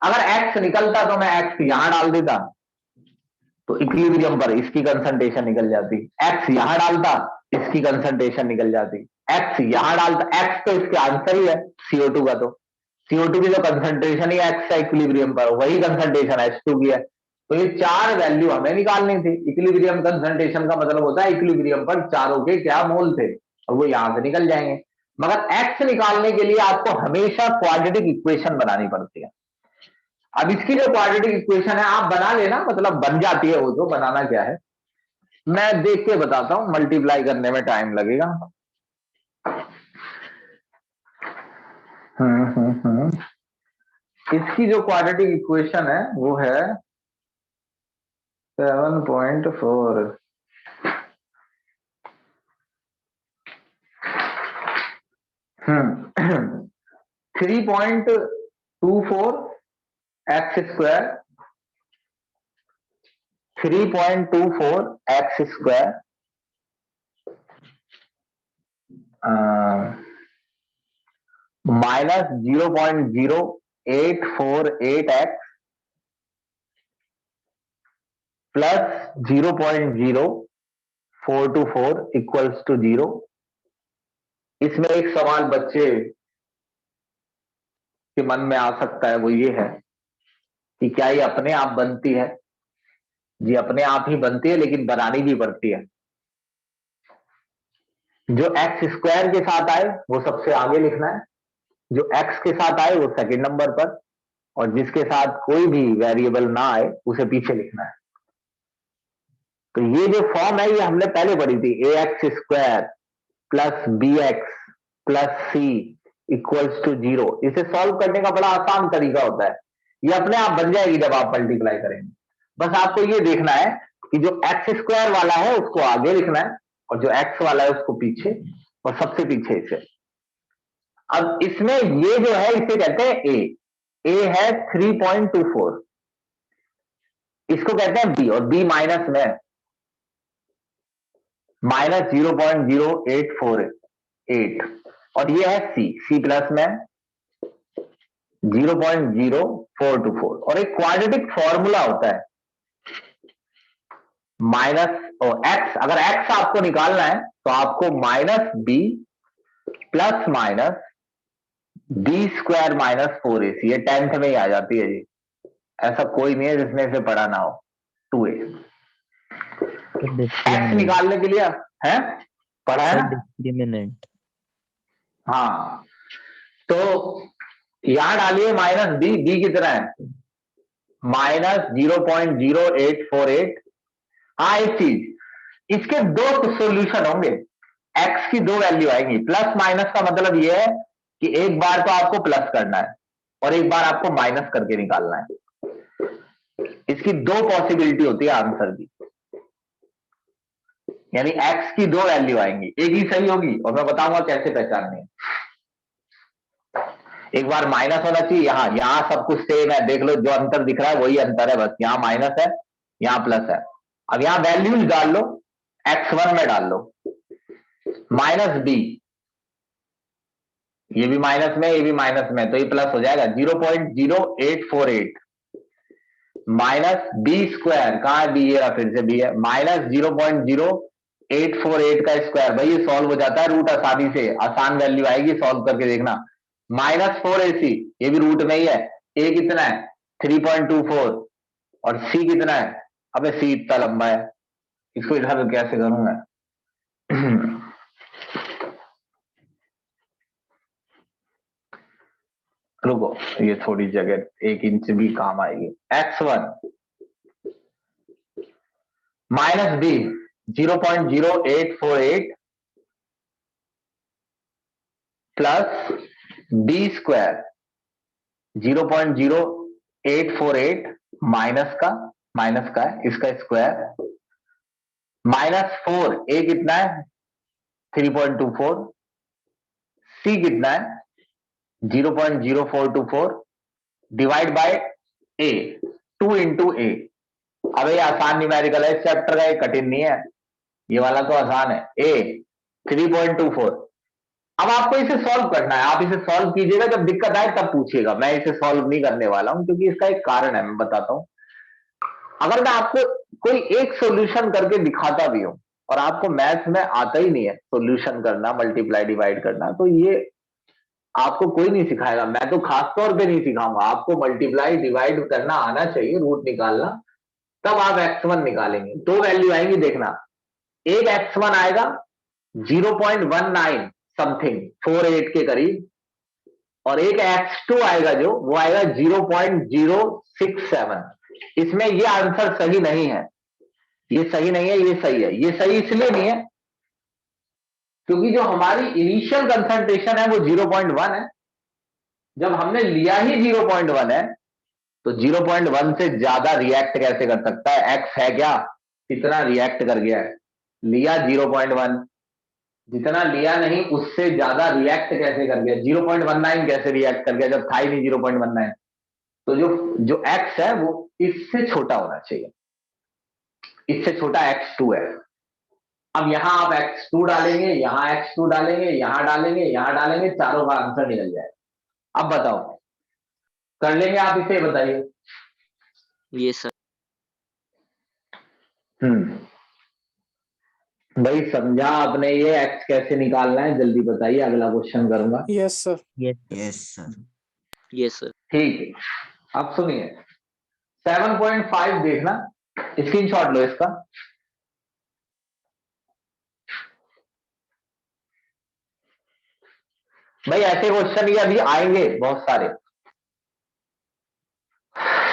अगर एक्स निकलता तो मैं एक्स यहां डाल देता तो इक्विलिब्रियम पर इसकी कंसंट्रेशन निकल जाती, एक्स यहां डालता इसकी कंसंट्रेशन निकल जाती, एक्स यहां डालता, एक्स तो इसके आंसर ही है CO2 का, तो CO2 की जो कंसंट्रेशन ही एक्स है इक्विलिब्रियम पर, वही कंसंट्रेशन H2 की है। तो ये चार वैल्यू हमें निकालनी थी। इक्विलिब्रियम कंसंट्रेशन का मतलब होता है इक्विलिब्रियम पर चारों के क्या मोल थे, और वो यहां से निकल जाएंगे। मगर एक्स निकालने के लिए आपको हमेशा क्वाड्रेटिक इक्वेशन बनानी पड़ती है। अब इसकी जो क्वाड्रेटिक इक्वेशन है आप बना लेना, मतलब बन जाती है वो, तो बनाना क्या है मैं देख के बताता हूं, मल्टीप्लाई करने में टाइम लगेगा। इसकी जो क्वाड्रेटिक इक्वेशन है वो है 7.4 3.24 x square, 3.24 x square minus 0.0848 x plus 0.0424 equals to 0। इसमें एक सवाल बच्चे के मन में आ सकता है, वो ये है कि क्या ये अपने आप बनती है? जी अपने आप ही बनती है, लेकिन बनानी भी पड़ती है। जो एक्स स्क्वायर के साथ आए वो सबसे आगे लिखना है, जो एक्स के साथ आए वो सेकंड नंबर पर, और जिसके साथ कोई भी वेरिएबल ना आए उसे पीछे लिखना है। तो ये जो फॉर्म है ये हमने पहले पढ़ी थी, a x square plus b x plus c equals to 0। इसे सॉल्व करने का बड़ा आसान तरीका होता है, ये अपने आप बन जाएगी जब आप मल्टीप्लाई करेंगे। बस आपको ये देखना है कि जो एक्स स्क्वायर वाला है उसको आगे लिखना है, और जो एक्स वाला है उसको पीछे, और सबसे पीछे इसे। अब इसमें ये जो है इसे कहते हैं ए है 3.24, इसको कहते हैं बी, और बी माइनस में माइनस 0.0848, और ये है सी प्लस में 0.0424, और एक क्वाड्रेटिक फॉर्मूला होता है माइनस एक्स। अगर एक्स आपको निकालना है तो आपको minus b plus minus b square minus 4ac, ये 10th में ही आ जाती है जी, ऐसा कोई नहीं है जिसने इसे पढ़ा ना हो। 2a एक्स निकालने के लिए है पढ़ा है ना? डिस्क्रिमिनेंट। हाँ तो यहां डालिए माइनस बी, बी कितना है माइनस 0.0848। हाँ एक चीज, इसके दो सॉल्यूशन होंगे, एक्स की दो वैल्यू आएंगी। प्लस माइनस का मतलब यह है कि एक बार तो आपको प्लस करना है और एक बार आपको माइनस करके निकालना है। इसकी दो पॉसिबिलिटी होती है आंसर की, यानी एक्स की दो वैल्यू आएंगी, एक ही सही होगी, और मैं बताऊंगा कैसे पहचाननी है। एक बार माइनस होना चाहिए, यहां सब कुछ सेम है, देख लो जो अंतर दिख रहा है वही अंतर है, बस यहां माइनस है यहां प्लस है। अब यहां वैल्यूज डाल लो, x1 में डाल लो माइनस बी, ये भी माइनस में ये भी माइनस में, तो ये प्लस हो जाएगा 0.0848 माइनस बी स्क्वायर, कहां है बी, ये फिर से बी है, माइनस 0.0848 का स्क्वायर। भाई ये सॉल्व हो जाता है रूट आसानी से, आसान वैल्यू आएगी, सॉल्व करके देखना। माइनस 4ac, ये भी रूट में ही है, ए कितना है 3.24, और सी कितना है, अबे सी इतना लंबा है, इसको इधर कैसे करूं मैं रुको, ये थोड़ी जगह 1 इंच भी काम आएगी। x1 minus b 0.0848 plus b square 0.0848 minus का है, इसका स्क्वायर -4, ए कितना है 3.24, सी कितना है 0.0424 डिवाइड बाय ए, 2 इंटू ए। अब ये आसान न्यूमेरिकल है, इस चैप्टर का, ये कठिन नहीं है, ये वाला तो आसान है। ए 3.24। अब आपको इसे सॉल्व करना है, आप इसे सॉल्व कीजिएगा, जब दिक्कत आए तब पूछिएगा, मैं इसे सॉल्व नहीं करने वाला हूं क्योंकि इसका एक कारण है, मैं बताता हूं। अगर मैं आपको कोई एक सॉल्यूशन करके दिखाता भी हूं और आपको मैथ्स में आता ही नहीं है सॉल्यूशन करना, मल्टीप्लाई डिवाइड करना, तो ये आपको कोई नहीं सिखाएगा, मैं तो खास तौर पे नहीं सिखाऊंगा। आपको मल्टीप्लाई डिवाइड करना आना चाहिए, रूट निकालना, तब आप x1 निकालेंगे। दो वैल्यू आएंगी, देखना, एक x1 आएगा 0.19 समथिंग 48 के करीब, और एक x2 आएगा जो वो आएगा 0.067। इसमें ये आंसर सही नहीं है, ये सही नहीं है, ये सही है। ये सही इसलिए नहीं है क्योंकि जो हमारी इनिशियल कंसंट्रेशन है वो 0.1 है, जब हमने लिया ही 0.1 है तो 0.1 से ज्यादा रिएक्ट कैसे कर सकता है? x है क्या, कितना रिएक्ट कर गया है, लिया 0.1, जितना लिया नहीं उससे ज्यादा रिएक्ट कैसे कर गया, 0.19 कैसे रिएक्ट कर गया जब था ही नहीं 0.19। तो जो जो x है वो इससे छोटा होना चाहिए, इससे छोटा x2 है। अब यहां आप x2 डालेंगे, यहां x2 डालेंगे, यहां डालेंगे, यहां डालेंगे, चारों का आंसर निकल जाएगा। अब बताओ, कर लेंगे आप इसे, बताइए। Yes, sir. भाई समझा आपने ये x कैसे निकालना है? जल्दी बताइए, अगला क्वेश्चन करूंगा। Yes sir. Yes sir. Yes, sir. ठीक है, अब सुनिए 7.5 देखना, स्क्रीनशॉट लो इसका। भाई ऐसे क्वेश्चन ये अभी आएंगे बहुत सारे।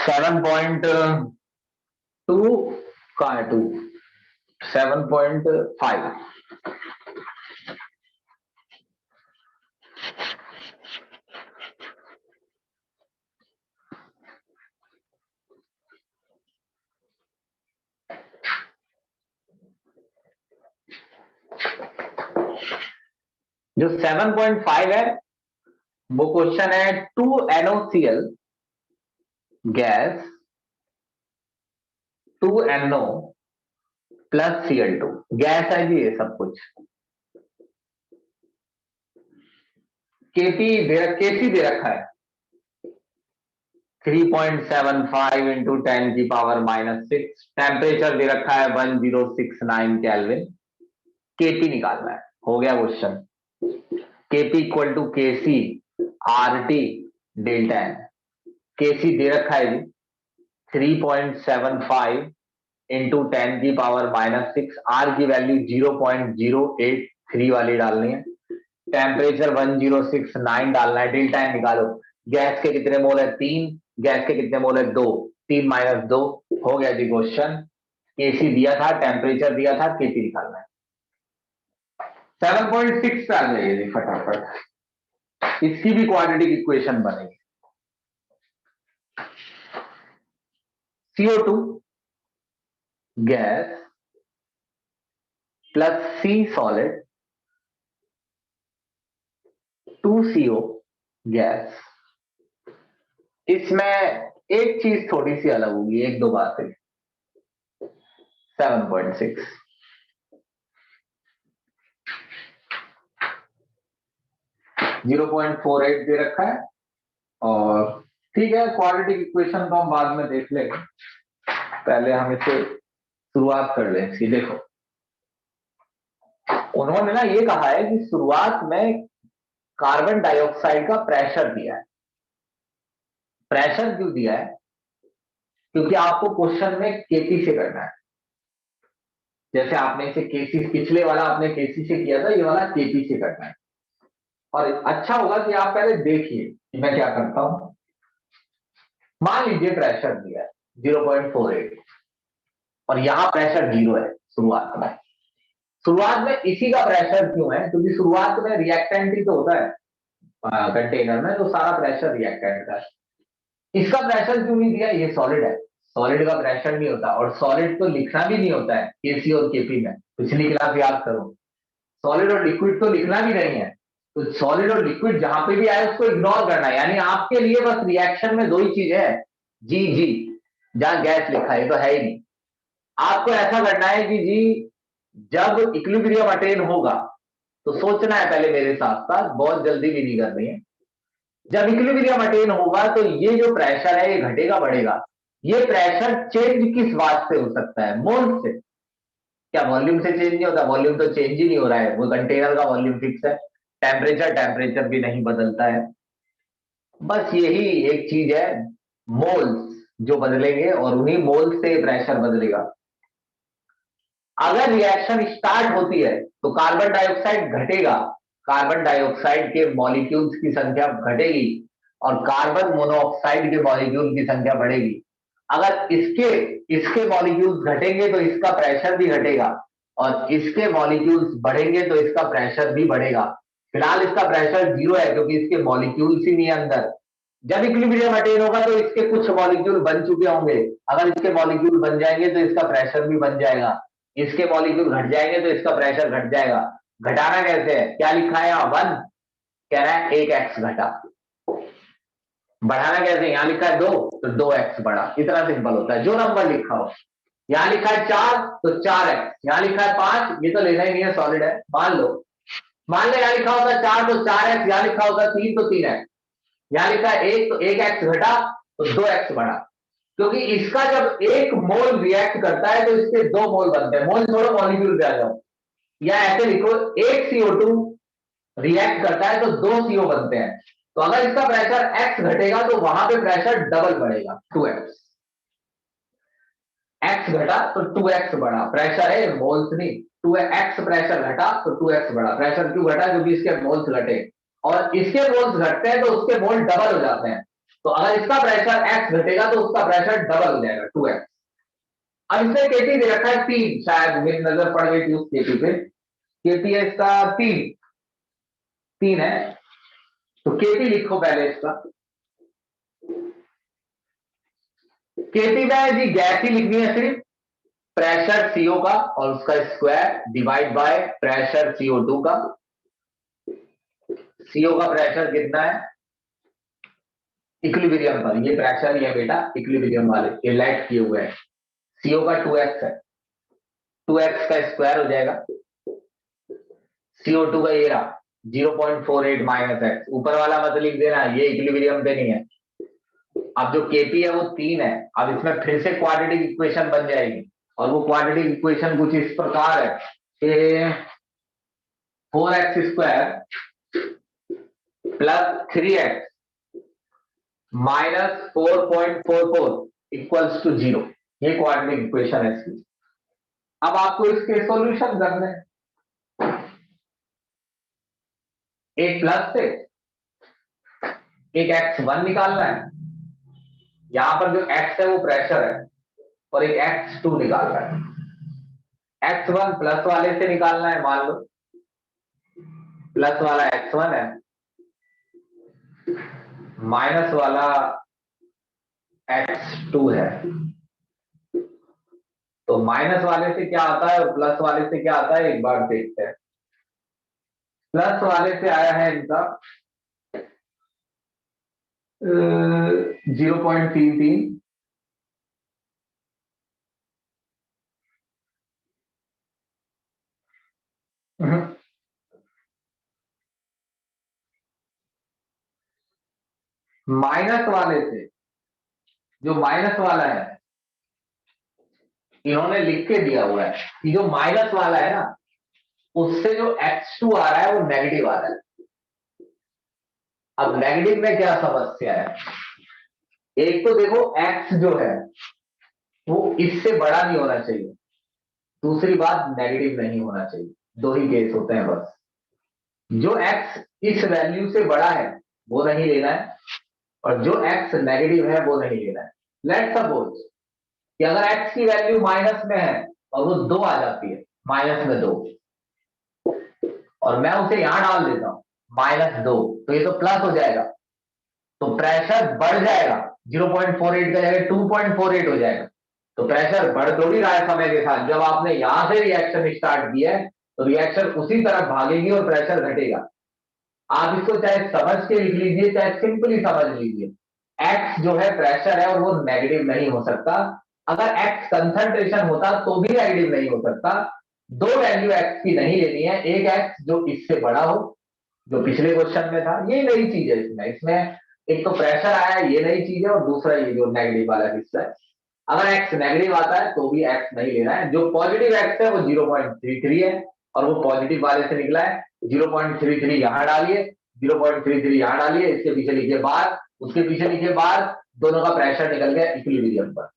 7.2 कहाँ है, 2 7.5 जो 7.5 है वो क्वेश्चन है 2NOCl gas 2NO plus Cl2 gas है जी, ये सब कुछ। केसी दे रखा है 3.75 इंटू 10 की पावर -6, टेम्परेचर दे रखा है 1069 केल्विन, केपी निकालना है। हो गया question, KP equal to KC RT delta n. KC दे रखा है जी 3.75 इंटू 10 की पावर -6, आर की वैल्यू 0.083 वाली डालनी है, टेम्परेचर 1069 डालना है, डेल्टा एन निकालो। गैस के कितने मोल है? 3, गैस के कितने मोल है? 2, 3 - 2 हो गया जी क्वेश्चन। केसी दिया था, टेम्परेचर दिया था, केपी निकालना है। 7.6 पे आ जाइए जी फटाफट, इसकी भी क्वाड्रेटिक इक्वेशन बनेगी। CO2 gas plus C solid 2CO gas. इसमें एक चीज थोड़ी सी अलग होगी, एक दो बातें। 7.6 0.48 दे रखा है, और ठीक है क्वाड्रेटिक इक्वेशन तो हम बाद में देख लेंगे, पहले हम इसे शुरुआत कर लें इसकी। देखो उन्होंने ना ये कहा है कि शुरुआत में कार्बन डाइऑक्साइड का प्रेशर दिया है। प्रेशर क्यों दिया है? क्योंकि आपको क्वेश्चन में केपी से करना है। जैसे आपने इसे केसी, पिछले वाला आपने केसी से किया था, ये वाला केपी से करना है। और अच्छा होगा कि आप पहले देखिए कि मैं क्या करता हूं। मान लीजिए प्रेशर दिया है 0.48 और यहां प्रेशर 0 है शुरुआत में। शुरुआत में इसी का प्रेशर क्यों है? क्योंकि शुरुआत में रिएक्टेंट ही तो होता है कंटेनर में, तो सारा प्रेशर रिएक्टेंट का है। इसका प्रेशर क्यों नहीं दिया, ये सॉलिड है, सॉलिड का प्रेशर नहीं होता, और सॉलिड तो लिखना भी नहीं होता है केसी और केपी में, पिछली क्लास याद करो। सॉलिड और लिक्विड तो लिखना भी नहीं है, तो सॉलिड और लिक्विड जहां पे भी आए उसको इग्नोर करना है। यानी आपके लिए बस रिएक्शन में दो ही चीज है, जी जी, जहां गैस लिखा है तो है ही नहीं। आपको ऐसा करना है कि जी जब इक्विलिब्रियम अटेन होगा, तो सोचना है पहले मेरे साथ साथ, बहुत जल्दी भी नहीं करनी है। जब इक्विलिब्रियम अटेन होगा तो ये जो प्रेशर है ये घटेगा बढ़ेगा। ये प्रेशर चेंज किस बात से हो सकता है, मोल से। क्या वॉल्यूम से चेंज नहीं होता, वॉल्यूम तो चेंज ही नहीं हो रहा है, वो कंटेनर का वॉल्यूम फिक्स है। टेम्परेचर भी नहीं बदलता है। बस यही एक चीज है, मोल्स जो बदलेंगे, और उन्हीं मोल्स से प्रेशर बदलेगा। अगर रिएक्शन स्टार्ट होती है तो कार्बन डाइऑक्साइड घटेगा, कार्बन डाइऑक्साइड के मॉलिक्यूल्स की संख्या घटेगी, और कार्बन मोनोऑक्साइड के मॉलिक्यूल की संख्या बढ़ेगी। अगर इसके इसके मॉलिक्यूल्स घटेंगे तो इसका प्रेशर भी घटेगा, और इसके मॉलिक्यूल्स बढ़ेंगे तो इसका प्रेशर भी बढ़ेगा। फिलहाल इसका प्रेशर 0 है क्योंकि इसके मॉलिक्यूल्स ही नहीं है अंदर। जब इक्विलिब्रियम अटेन होगा तो इसके कुछ मॉलिक्यूल बन चुके होंगे, अगर इसके मॉलिक्यूल बन जाएंगे तो इसका प्रेशर भी बन जाएगा। इसके मॉलिक्यूल घट जाएंगे तो इसका प्रेशर घट जाएगा। घटाना कैसे है, क्या लिखा है यहाँ 1, कह रहा है 1x घटा। बढ़ाना कैसे, यहाँ लिखा है 2 तो 2x बढ़ा, इतना सिंपल होता है, जो नंबर लिखा हो। यहाँ लिखा है 4 तो 4x, यहाँ लिखा है 5, ये तो लेना ही नहीं है, सॉलिड है, मान लो यहाँ लिखा होता है 4 तो 4x, यहाँ लिखा होता है 3 तो 3x, यहाँ लिखा है 1 तो 1x घटा तो 2x बढ़ा। क्योंकि इसका जब एक मोल रिएक्ट करता है तो इसके 2 मोल बनते हैं। मोल छोड़ो, मॉलिक्यूल पे आ जाओ, या ऐसे लिखो, एक CO2 रिएक्ट करता है तो 2 CO बनते हैं। तो अगर इसका प्रेशर x घटेगा तो वहां पे प्रेशर डबल बढ़ेगा, 2x। x घटा तो 2x बढ़ा, प्रेशर है मोल्स नहीं, 2x प्रेशर घटा तो 2x बढ़ा। प्रेशर क्यों घटा, क्योंकि इसके मोल्स घटे, और इसके मोल्स घटते हैं तो उसके मोल डबल हो जाते हैं। तो अगर इसका प्रेशर x घटेगा तो उसका प्रेशर डबल हो जाएगा, 2x। अब इसमें केटी दे रखा है 3, शायद मेरी नजर पड़ गई थी उस केटी पे। केटी है इसका 3 है, तो केटी लिखो पहले इसका। केटी में जी गैस ही लिखनी है सिर्फ, प्रेशर CO का और उसका square divide by pressure CO2 का। CO का प्रेशर कितना है इक्विलिब्रियम पर, ये प्रेशर ये बेटा इक्विलिब्रियम वाले ये लाइट किए हुए हैं। CO का 2x है, 2x का स्क्वायर हो जाएगा, CO2 का ये रहा 0.48 माइनस x, ऊपर वाला मत लिख देना, ये इक्विलिब्रियम पे नहीं है। अब जो Kp है वो 3 है, अब इसमें फिर से क्वाड्रेटिक इक्वेशन बन जाएगी, और वो क्वाड्रेटिक इक्वेशन कुछ इस प्रकार है कि 4x square plus 3x minus 4.44 equals to 0, ये क्वाड्रेटिक इक्वेशन है इसकी। अब आपको इसके सॉल्यूशन करने हैं, एक प्लस से एक x1 निकालना है, यहां पर जो x है वो प्रेशर है, और एक x2 निकालना है। x1 प्लस वाले से निकालना है, मान लो प्लस वाला x1 है, माइनस वाला x2 है। तो माइनस वाले से क्या आता है और प्लस वाले से क्या आता है, एक बार देखते हैं। प्लस वाले से आया है इनका 0.33, माइनस वाले से, जो माइनस वाला है इन्होंने लिख के दिया हुआ है कि जो माइनस वाला है ना, उससे जो x2 आ रहा है वो नेगेटिव आ रहा है। अब नेगेटिव में क्या समस्या है, एक तो देखो x जो है वो इससे बड़ा नहीं होना चाहिए, दूसरी बात नेगेटिव नहीं होना चाहिए, दो ही केस होते हैं बस। जो x इस वैल्यू से बड़ा है वो नहीं लेना है, और जो x नेगेटिव है वो नहीं लेना है। लेट्स सपोज कि अगर x की वैल्यू माइनस में है और वो 2 आ जाती है, माइनस में 2, और मैं उसे यहां डाल देता हूं -2, तो ये तो प्लस हो जाएगा, तो प्रेशर बढ़ जाएगा, 0.48 का जगह 2.48 हो जाएगा। तो प्रेशर बढ़ थोड़ी रहा है समय के साथ। जब आपने यहां से रिएक्शन स्टार्ट किया है तो रिएक्शन उसी तरफ भागेगी और प्रेशर घटेगा। आप इसको चाहे समझ के लिख लीजिए चाहे सिंपली समझ लीजिए, एक्स जो है प्रेशर है और वो नेगेटिव नहीं हो सकता। अगर एक्स कंसंट्रेशन होता तो भी नेगेटिव नहीं हो सकता। दो वैल्यू एक्स की नहीं लेनी है, एक एक्स जो इससे बड़ा हो, जो पिछले क्वेश्चन में था। ये नई चीज है इसमें एक तो प्रेशर आया है, ये नई चीज है, और दूसरा ये जो नेगेटिव वाला हिस्सा है। अगर एक्स नेगेटिव आता है तो भी एक्स नहीं लेना है। जो पॉजिटिव एक्स है वो 0.33 है और वो पॉजिटिव वाले से निकला है। 0.33 यहां डालिए, 0.33 यहां डालिए, इसके पीछे लिखिए बार, उसके पीछे लिखिए बार, दोनों का प्रेशर निकल गया इक्विलिब्रियम पर।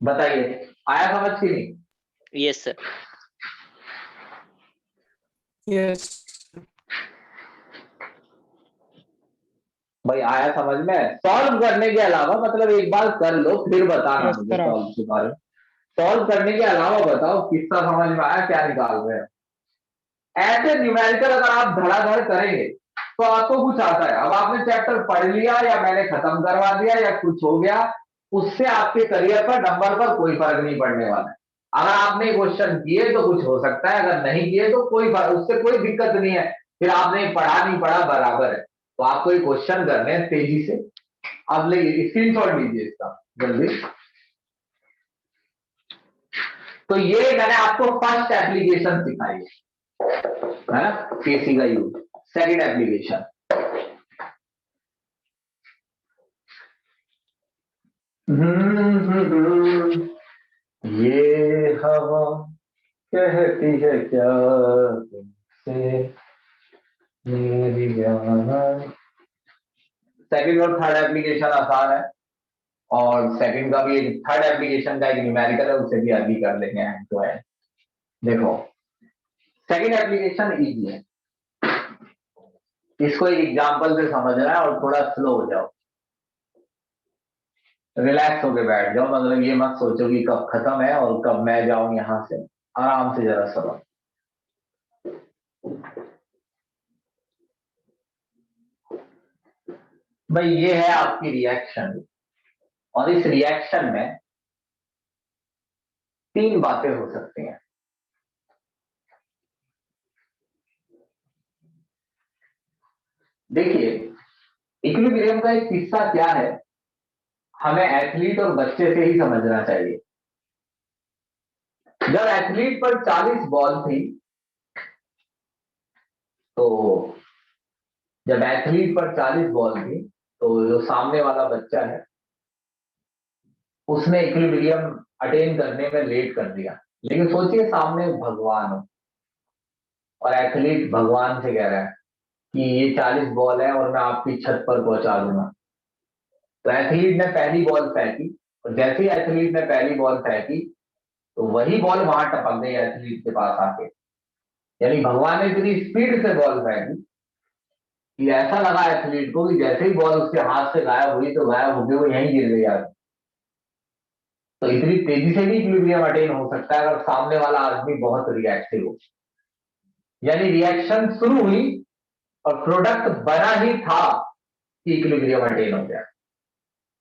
बताइए आया समझ की नहीं? Yes sir. यस भाई आया समझ में? सॉल्व करने के अलावा मतलब एक बार कर लो फिर बताना Yes, मुझे sir. सॉल्व के बारे में। सॉल्व करने के अलावा बताओ कितना समझ में आया, क्या निकाल रहे हैं। ऐसे न्यूमेरिकल अगर आप धड़ाधड़ करेंगे तो आपको कुछ आता है। अब आपने चैप्टर पढ़ लिया या मैंने खत्म करवा दिया या कुछ हो गया, उससे आपके करियर पर नंबर पर कोई फर्क नहीं पड़ने वाला है। अगर आपने क्वेश्चन किए तो कुछ हो सकता है, अगर नहीं किए तो कोई उससे कोई दिक्कत नहीं है। फिर आपने पढ़ा नहीं पढ़ा बराबर है। तो आपको ये क्वेश्चन करने हैं तेजी से। अब ले स्क्रीनशॉट लीजिए इसका जल्दी। तो ये मैंने आपको फर्स्ट एप्लीकेशन सिखाई है ना, केसी का यूज। सेकंड एप्लीकेशन, ये हवा कहती है क्या तुमसे मेरी जान। सेकंड और थर्ड एप्लीकेशन आसान है, और सेकंड का भी एक थर्ड एप्लीकेशन का एक न्यूमेरिकल है, उसे भी अभी कर लेंगे हैंड टू हैंड। देखो सेकंड एप्लीकेशन इजी है, इसको एक एग्जांपल से समझना है और थोड़ा स्लो हो जाओ, रिलैक्स होके बैठ जाओ। मतलब ये मत सोचो कि कब खत्म है और कब मैं जाऊं यहां से। आराम से जरा समझ। भाई ये है आपकी रिएक्शन, और इस रिएक्शन में तीन बातें हो सकती हैं। देखिए इक्विलिब्रियम का एक किस्सा क्या है, हमें एथलीट और बच्चे से ही समझना चाहिए। जब एथलीट पर 40 बॉल थी, तो जब एथलीट पर 40 बॉल थी तो जो सामने वाला बच्चा है उसने इक्विलिब्रियम अटेन करने में लेट कर दिया। लेकिन सोचिए सामने भगवान हो और एथलीट भगवान से कह रहा है कि ये 40 बॉल है और मैं आपकी छत पर पहुंचा दूंगा। तो एथलीट ने पहली बॉल फेंकी, और जैसे ही एथलीट ने पहली बॉल फेंकी तो वही बॉल वहां टपक गई एथलीट के पास आके। यानी भगवान ने इतनी स्पीड से बॉल फेंकी कि ऐसा लगा एथलीट को कि जैसे ही बॉल उसके हाथ से गायब हुई तो गायब होकर वो यहीं गिर गई आगे। तो इतनी तेजी से भी इक्विलिब्रियम अटेन हो सकता है अगर सामने वाला आदमी बहुत रिएक्टिव हो। यानी रिएक्शन शुरू हुई और प्रोडक्ट बना ही था कि इक्विलिब्रियम अटेन हो गया।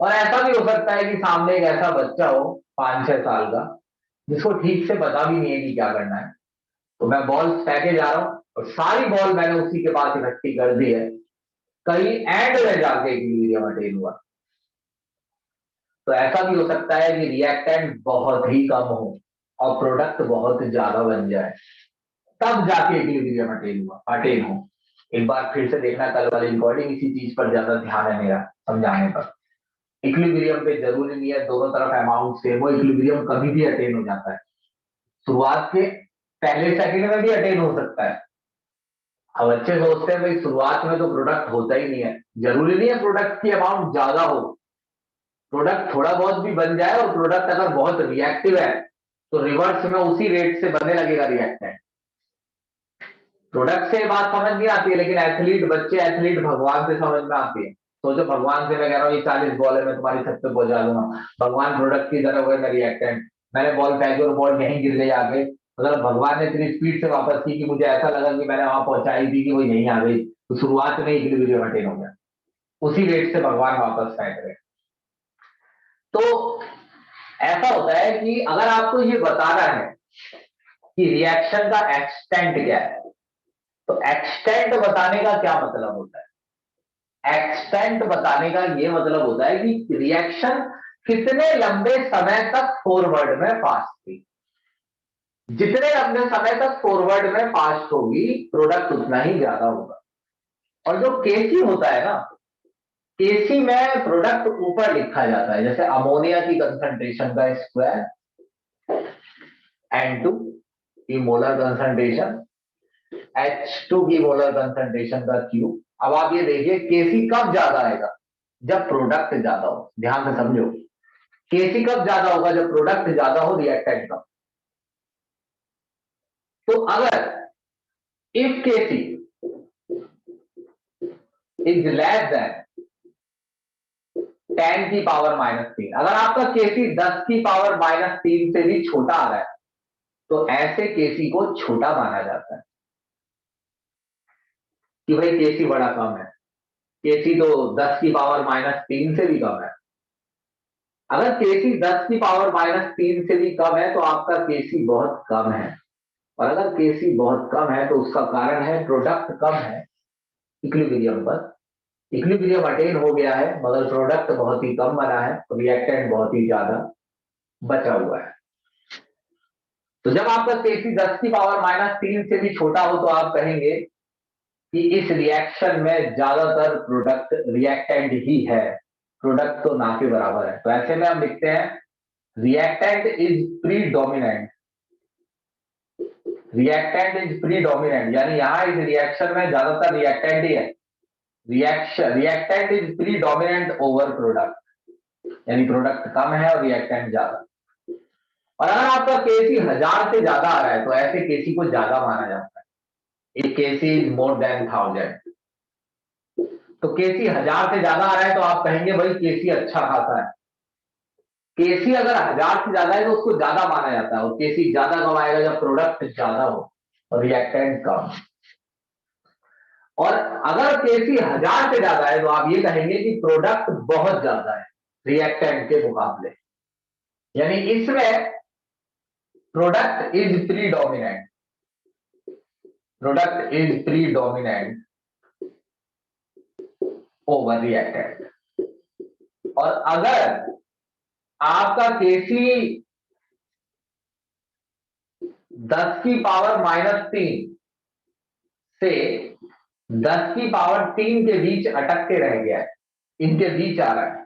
और ऐसा भी हो सकता है कि सामने एक ऐसा बच्चा हो 5-6 साल का जिसको ठीक से पता भी नहीं है कि क्या करना है। तो मैं बॉल फेंके जा रहा हूं और सारी बॉल मैंने उसी के पास इकट्ठी कर दी है, कहीं एंड में जाके इक्विलिब्रियम अटेन हुआ। तो ऐसा भी हो सकता है कि रिएक्टेंट बहुत ही कम हो और प्रोडक्ट बहुत ज्यादा बन जाए, तब जाके इक्विलिब्रियम अटेन हो। एक बार फिर से देखना कल वाली रिकॉर्डिंग, इसी चीज पर ज्यादा ध्यान है मेरा समझाने पर। इक्विलिब्रियम पे जरूरी नहीं है दोनों तरफ अमाउंट सेम हो, इक्विलिब्रियम कभी भी अटेन हो जाता है। शुरुआत के पहले सेकंड में भी अटेन हो सकता है। अब अच्छे सोचते हैं भाई शुरुआत में तो प्रोडक्ट होता ही नहीं है। जरूरी नहीं है प्रोडक्ट की अमाउंट ज्यादा हो, प्रोडक्ट थोड़ा बहुत भी बन जाए, और प्रोडक्ट अगर बहुत रिएक्टिव है तो रिवर्स में उसी रेट से बनने लगेगा रिएक्टेंट। प्रोडक्ट से बात समझ नहीं आती है, लेकिन एथलीट बच्चे एथलीट भगवान से समझ में आती है। सोचो भगवान से मैं कह रहा हूँ ये 40 बॉल है, मैं तुम्हारी छत पे पहुंचा दूंगा। भगवान प्रोडक्ट की तरह हुए मैं रिएक्टेंट, मैंने बॉल फेंकी और बॉल यहीं गिर गई आगे। मतलब भगवान ने इतनी स्पीड से वापस की कि मुझे ऐसा लगा कि मैंने वहां पहुंचाई थी कि वो यहीं आ गई। तो शुरुआत में इक्विलिब्रियम अटेन हो गया, उसी रेट से भगवान वापस फेंक रहे। तो ऐसा होता है कि अगर आपको ये बताना है कि रिएक्शन का एक्सटेंट क्या है, तो एक्सटेंट बताने का क्या मतलब होता है? एक्सटेंट बताने का ये मतलब होता है कि रिएक्शन कितने लंबे समय तक फॉरवर्ड में फास्ट थी। जितने लंबे समय तक फॉरवर्ड में फास्ट होगी, प्रोडक्ट उतना ही ज्यादा होगा। और जो केसी होता है ना, केसी में प्रोडक्ट ऊपर लिखा जाता है, जैसे अमोनिया की कंसंट्रेशन का स्क्वायर, N2 की मोलर कंसंट्रेशन, H2 की मोलर कंसंट्रेशन का क्यूब। अब आप ये देखिए केसी कब ज्यादा आएगा? जब प्रोडक्ट ज्यादा हो। ध्यान से समझो, केसी कब ज्यादा होगा? जब प्रोडक्ट ज्यादा हो, रिएक्टेंट का। तो अगर if KC is less than 10 की पावर -3, अगर आपका केसी 10 की पावर -3 से भी छोटा आ रहा है, तो ऐसे केसी को छोटा माना जाता है कि भाई केसी बड़ा कम है। केसी तो 10 की पावर -3 से भी कम है। अगर केसी 10 की पावर -3 से भी कम है, तो आपका केसी बहुत कम है। और अगर केसी बहुत कम है, तो उसका कारण है प्रोडक्ट कम है इक्विलिब्रियम पर। इक्विलिब्रियम अटेन हो गया है, मगर प्रोडक्ट बहुत ही कम बना है, रिएक्टेंट बहुत ही ज्यादा बचा हुआ है। तो जब आपका केसी 10 की पावर -3 से भी छोटा हो, तो आप कहेंगे कि इस रिएक्शन में ज्यादातर प्रोडक्ट रिएक्टेंट ही है, प्रोडक्ट तो ना के बराबर है। तो ऐसे में हम लिखते हैं reactant is predominant. Reactant is predominant, यानी यहां इस रिएक्शन में ज्यादातर रिएक्टेंट ही है। Reactant is predominant over product, यानी प्रोडक्ट कम है और रिएक्टेंट ज्यादा। और अगर आपका केसी 1000 से ज्यादा आ रहा है, तो ऐसे केसी को ज्यादा माना जाता है। एक केसी इज मोर देन 1000। तो केसी 1000 से ज्यादा आ रहा है, तो आप कहेंगे भाई केसी अच्छा खासा है। केसी अगर 1000 से ज्यादा है, तो उसको ज्यादा माना जाता है। और केसी ज्यादा कब आएगा? जब प्रोडक्ट ज्यादा हो और रिएक्टेंट कम। और अगर केसी 1000 से ज्यादा है, तो आप ये कहेंगे कि प्रोडक्ट बहुत ज्यादा है रिएक्टेंट के मुकाबले, यानी इसमें product is predominant. Product is predominant over reactant. और अगर आपका केसी 10 की पावर -3 से 10 की पावर 3 के बीच अटक के रह गया है, इनके बीच आ रहा है,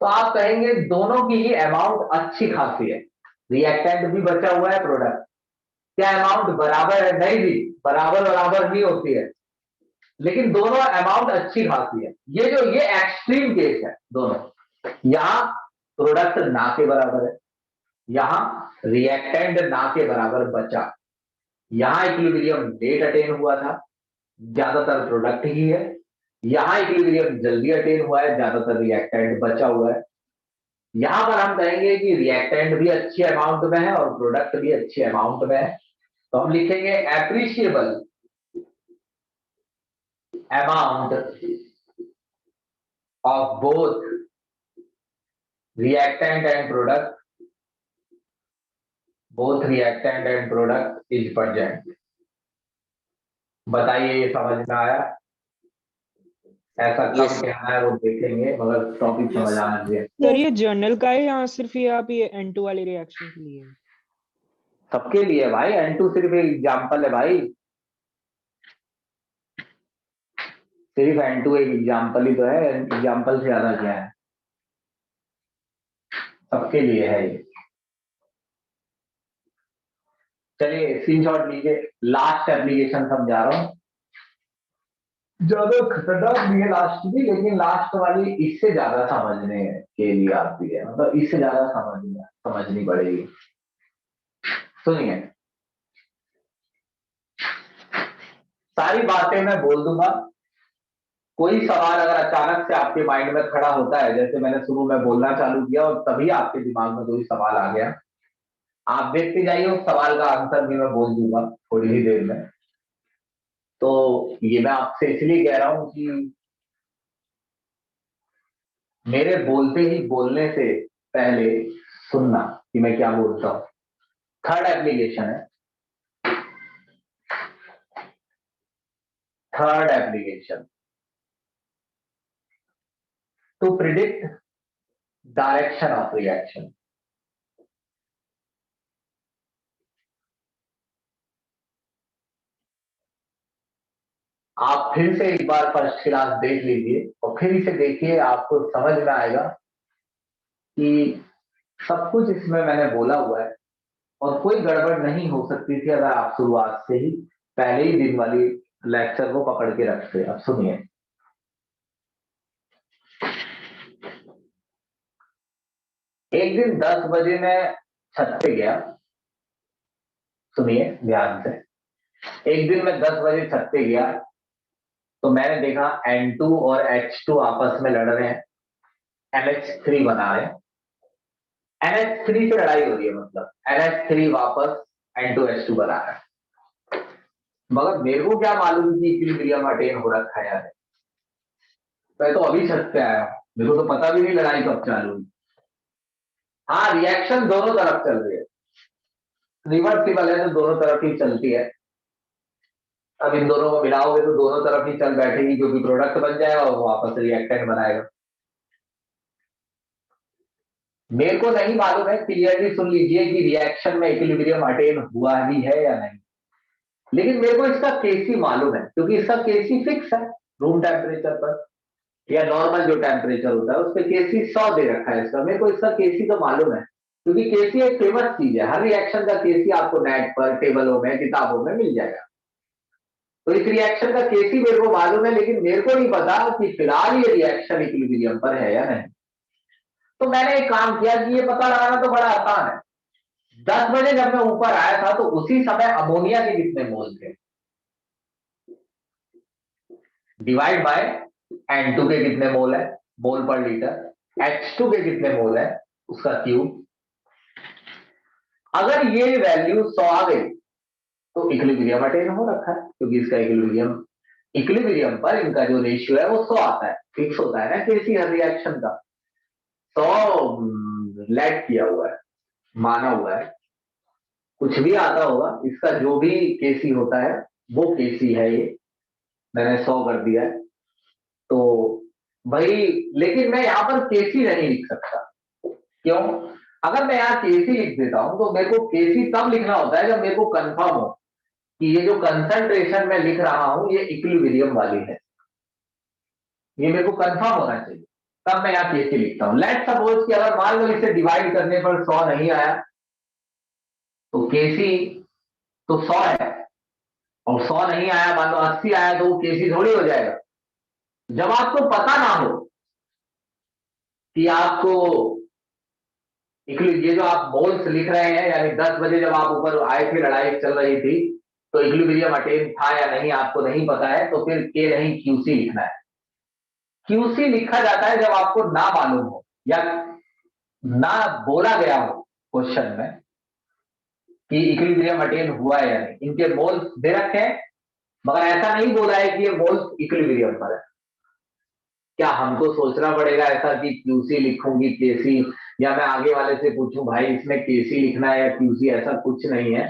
तो आप कहेंगे दोनों की ही अमाउंट अच्छी खासी है। रिएक्टेंट भी बचा हुआ है, प्रोडक्ट। क्या अमाउंट बराबर है? नहीं भी, बराबर बराबर ही होती है, लेकिन दोनों अमाउंट अच्छी खासी है। ये एक्सट्रीम केस है दोनों। यहां प्रोडक्ट ना के बराबर है, यहां रिएक्टेंट ना के बराबर बचा। यहां इक्विलिब्रियम लेट अटेन हुआ था, ज्यादातर प्रोडक्ट ही है। यहां इक्विलिब्रियम जल्दी अटेन हुआ है, ज्यादातर रिएक्टेंट बचा हुआ है। यहां पर हम कहेंगे कि रिएक्टेंट भी अच्छे अमाउंट में है और प्रोडक्ट भी अच्छे अमाउंट में है। तो हम लिखेंगे appreciable amount of both reactant and product, both reactant and product is present. बताइए ये समझ में आया? ऐसा कब Yes, sir. कहना है वो देखेंगे, मगर टॉपिक समझ आना चाहिए। सर ये जर्नल का है या सिर्फ ये आप ये N2 वाली रिएक्शन के लिए? सबके लिए भाई, N2 सिर्फ एक एग्जाम्पल है भाई, सिर्फ N2 एक एग्जाम्पल ही तो है, एग्जाम्पल से ज्यादा क्या है? सबके लिए है ये। चलिए स्क्रीनशॉट लीजिए, लास्ट एप्लीकेशन समझा रहा हूं। ज्यादा खतरनाक भी है लास्ट भी, लेकिन लास्ट वाली इससे ज्यादा समझने के लिए आती है, मतलब इससे ज्यादा समझनी पड़ेगी। सुनिए, सारी बातें मैं बोल दूंगा। कोई सवाल अगर अचानक से आपके माइंड में खड़ा होता है, जैसे मैंने शुरू में बोलना चालू किया और तभी आपके दिमाग में कोई सवाल आ गया, आप देखते जाइए, उस सवाल का आंसर भी मैं बोल दूंगा थोड़ी ही देर में। तो ये मैं आपसे इसलिए कह रहा हूं कि मेरे बोलने से पहले सुनना कि मैं क्या बोलता हूं। थर्ड एप्लीकेशन है, third application to predict direction of reaction. आप फिर से एक बार फर्स्ट क्लास देख लीजिए और फिर इसे देखिए, आपको समझ में आएगा कि सब कुछ इसमें मैंने बोला हुआ है और कोई गड़बड़ नहीं हो सकती थी अगर आप शुरुआत से ही पहले ही दिन वाली लेक्चर को पकड़ के रखते। अब सुनिए, एक दिन 10 बजे मैं छत पे गया। सुनिए ध्यान से, एक दिन मैं 10 बजे छत पे गया तो मैंने देखा N2 और H2 आपस में लड़ रहे हैं, NH3 बना रहे हैं। NH3 से लड़ाई हो रही है, मतलब NH3 वापस N2H2 बना रहा है। मगर मेरे को क्या मालूम कि इक्विलिब्रियम अटेन हो रखा है यार। मैं तो अभी छत पे आया हूं, मेरे को तो पता भी नहीं लड़ाई कब चालू हुई। हाँ, रिएक्शन दोनों तरफ चल रही है, रिवर्सिबल है तो दोनों तरफ ही चलती है। अब इन दोनों को मिलाओगे तो दोनों तरफ ही चल बैठेगी, क्योंकि प्रोडक्ट बन जाएगा और वापस रिएक्टेंट बनाएगा। मेरे को नहीं मालूम है, क्लियरली सुन लीजिए, कि रिएक्शन में इक्विलिब्रियम अटेन हुआ भी है या नहीं, लेकिन मेरे को इसका केसी मालूम है, क्योंकि इसका केसी फिक्स है रूम टेम्परेचर पर, या नॉर्मल जो टेम्परेचर होता है उस पर केसी 100 दे रखा है इसका। मेरे को इसका केसी तो मालूम है, क्योंकि केसी एक फेमस चीज है। हर रिएक्शन का केसी आपको नेट पर, टेबलों में, किताबों में मिल जाएगा। तो इस रिएक्शन का केसी मेरे को मालूम है, लेकिन मेरे को नहीं पता कि फिलहाल ये रिएक्शन इक्विलिब्रियम पर है या नहीं। तो मैंने एक काम किया कि ये पता लगाना तो बड़ा आसान है। 10 बजे जब मैं ऊपर आया था तो उसी समय अमोनिया के कितने मोल थे, डिवाइड बाय N2 के कितने मोल है, मोल पर लीटर, H2 के कितने मोल है, उसका क्यूब। अगर ये वैल्यू 100 आ गई तो इक्विलिब्रियम अटेन हो रखा है, क्योंकि इसका इक्विलिब्रियम पर इनका जो रेशियो है वो 100 आता है, फिक्स होता है ना केसी हर रिएक्शन का। 100 लेट किया हुआ है, माना हुआ है, कुछ भी आता होगा, इसका जो भी केसी होता है वो केसी है। ये मैंने 100 कर दिया है तो भाई, लेकिन मैं यहां पर केसी नहीं लिख सकता। क्यों? अगर मैं यहाँ केसी लिख देता हूं तो मेरे को केसी तब लिखना होता है जब मेरे को कंफर्म हो कि ये जो कंसंट्रेशन मैं लिख रहा हूं ये इक्विलिब्रियम वाली है। ये मेरे को कंफर्म होना चाहिए, तब मैं यहाँ केसी लिखता हूं। लेट सपोज कि अगर मान लो इसे डिवाइड करने पर 100 नहीं आया तो केसी तो 100 है, और 100 नहीं आया, मान लो 80 आया, तो वो केसी थोड़ी हो जाएगा। जब आपको पता ना हो कि आपको ये जो आप मोल्स लिख रहे हैं, यानी 10 बजे जब आप ऊपर आए थे, लड़ाई चल रही थी, तो इक्विलिब्रियम अटेन था या नहीं आपको नहीं पता है, तो फिर के नहीं क्यूसी लिखना है। क्यूसी लिखा जाता है जब आपको ना मालूम हो या ना बोला गया हो क्वेश्चन में कि इक्विलिब्रियम अटेन हुआ है या नहीं। इनके मोल्स दे रखे हैं मगर ऐसा नहीं बोला है कि ये मोल्स इक्विलिब्रियम पर है। क्या हमको सोचना पड़ेगा ऐसा कि क्यूसी लिखूंगी केसी, या मैं आगे वाले से पूछूं भाई इसमें केसी लिखना है या क्यूसी? ऐसा कुछ नहीं है।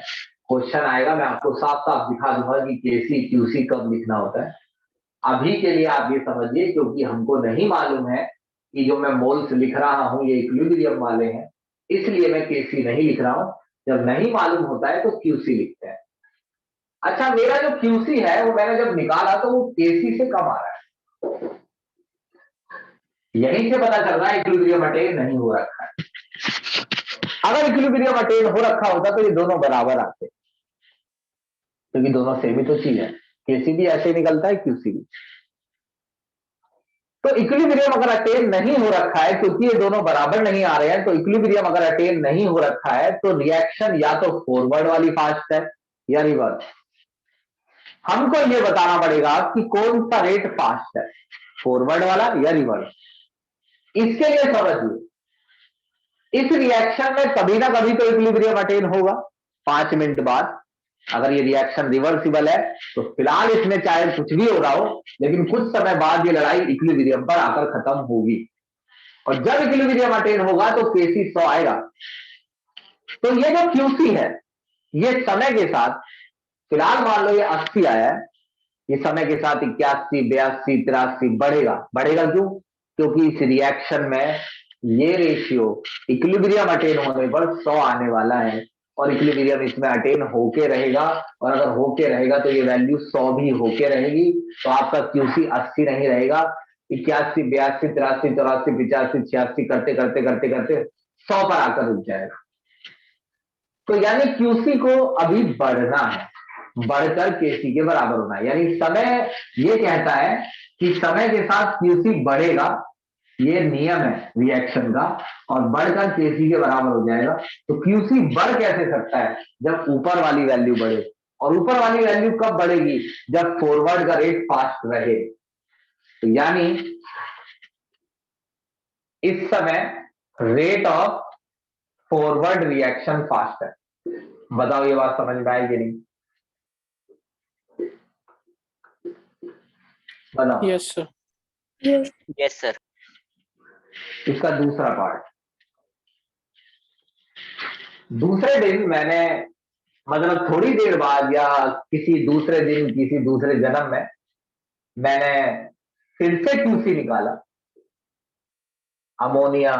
क्वेश्चन आएगा, मैं आपको साफ साफ दिखा दूंगा कि केसी क्यूसी कब लिखना होता है। अभी के लिए आप ये समझिए, क्योंकि हमको नहीं मालूम है कि जो मैं मोल्स लिख रहा हूं ये इक्विलिब्रियम वाले हैं, इसलिए मैं केसी नहीं लिख रहा हूं। जब नहीं मालूम होता है तो क्यूसी लिखते हैं। अच्छा, मेरा जो क्यूसी है वो मैंने जब निकाला तो वो केसी से कम आ रहा है। यहीं से पता चल रहा है इक्विलिब्रियम अटेन नहीं हो रखा है। अगर इक्विलिब्रियम अटेन हो रखा होता तो ये दोनों बराबर आते, क्योंकि दोनों सेम ही तो चीज है। केसी भी ऐसे निकलता है, क्यूसी भी। तो इक्विलिब्रियम अगर अटेन नहीं हो रखा है, क्योंकि ये दोनों बराबर नहीं आ रहे हैं, तो इक्विलिब्रियम अगर अटेन नहीं हो रखा है तो रिएक्शन या तो फॉरवर्ड वाली फास्ट है या रिवर्स। हमको ये बताना पड़ेगा कि कौन सा रेट फास्ट है, फॉरवर्ड वाला या रिवर्स। इसके लिए समझिए, इस रिएक्शन में कभी ना कभी तो इक्विलिब्रियम अटेन होगा 5 मिनट बाद। अगर ये रिएक्शन रिवर्सिबल है तो फिलहाल इसमें चाहे कुछ भी हो रहा हो, लेकिन कुछ समय बाद ये लड़ाई इक्विलिब्रियम पर आकर खत्म होगी। और जब इक्विलिब्रियम अटेन होगा तो Kc 100 आएगा। तो ये जो Qc है ये समय के साथ, फिलहाल मान लो ये 80 आया है, ये समय के साथ 81, 82, 83 बढ़ेगा। बढ़ेगा क्यों? क्योंकि इस रिएक्शन में ये रेशियो इक्विलिब्रियम अटेन होने पर 100 आने वाला है, और इक्विलिब्रियम इसमें अटेन होके रहेगा, और अगर होके रहेगा तो ये वैल्यू 100 भी होके रहेगी। तो आपका Qc 80 नहीं रहेगा, 81, 82, 83, 84, 85, 86 करते करते करते करते 100 पर आकर रुक जाएगा। तो यानी Qc को अभी बढ़ना है, बढ़कर Kc के बराबर होना है। यानी समय ये कहता है कि समय के साथ Qc बढ़ेगा, ये नियम है रिएक्शन का, और बढ़कर Kc के बराबर हो जाएगा। तो Qc बढ़ कैसे सकता है? जब ऊपर वाली वैल्यू बढ़े, और ऊपर वाली वैल्यू कब बढ़ेगी? जब फॉरवर्ड का रेट फास्ट रहे। तो यानी इस समय rate of forward reaction fast है। बताओ ये बात समझ में आई कि नहीं? बताओ। Yes sir. Yes sir. इसका दूसरा पार्ट, दूसरे दिन मैंने, मतलब थोड़ी देर बाद या किसी दूसरे दिन किसी दूसरे जन्म में मैंने फिर से Qc निकाला। अमोनिया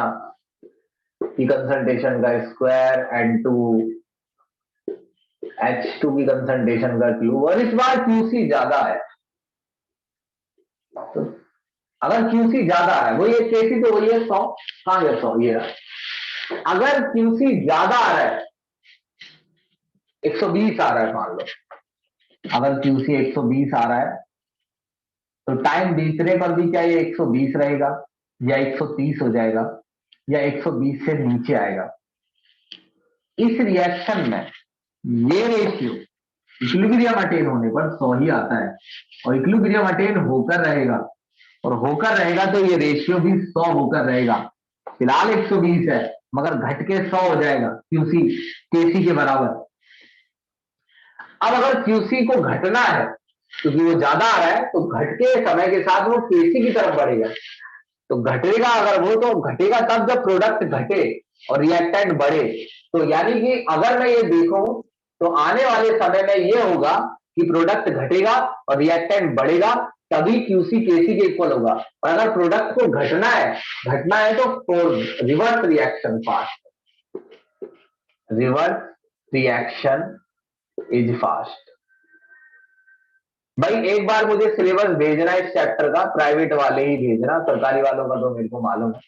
की कंसंट्रेशन का स्क्वायर, N2H2 की कंसंट्रेशन का क्यूब, और इस बार Qc ज्यादा है। तो अगर Qc ज्यादा है, वो ये Kc तो वही है 100, कहां गया 100? ये रहा। अगर Qc ज्यादा आ रहा है, 120 आ रहा है मान लो, अगर Qc 120 आ रहा है तो टाइम बीतने पर भी क्या ये 120 रहेगा, या 130 हो जाएगा, या 120 से नीचे आएगा? इस रिएक्शन में ये रेशियो इक्विलिब्रियम अटेन होने पर 100 ही आता है, और इक्विलिब्रियम अटेन होकर रहेगा, और होकर रहेगा तो ये रेशियो भी 100 होकर रहेगा। फिलहाल 120 है, मगर घट के 100 हो जाएगा Qc Kc के बराबर। अब अगर Qc को घटना है, क्योंकि वो ज्यादा आ रहा है, तो घट के समय के साथ वो Kc की तरफ बढ़ेगा। तो घटेगा, अगर वो तो घटेगा तब जब प्रोडक्ट घटे और रिएक्टेंट बढ़े। तो यानी कि अगर मैं ये देखूं तो आने वाले समय में ये होगा कि प्रोडक्ट घटेगा और रिएक्टेंट बढ़ेगा, तभी Qc Kc के इक्वल होगा। और अगर प्रोडक्ट को घटना है तो reverse reaction fast, reverse reaction is fast. भाई एक बार मुझे सिलेबस भेजना इस चैप्टर का, प्राइवेट वाले ही भेजना, सरकारी वालों का तो मेरे को मालूम है।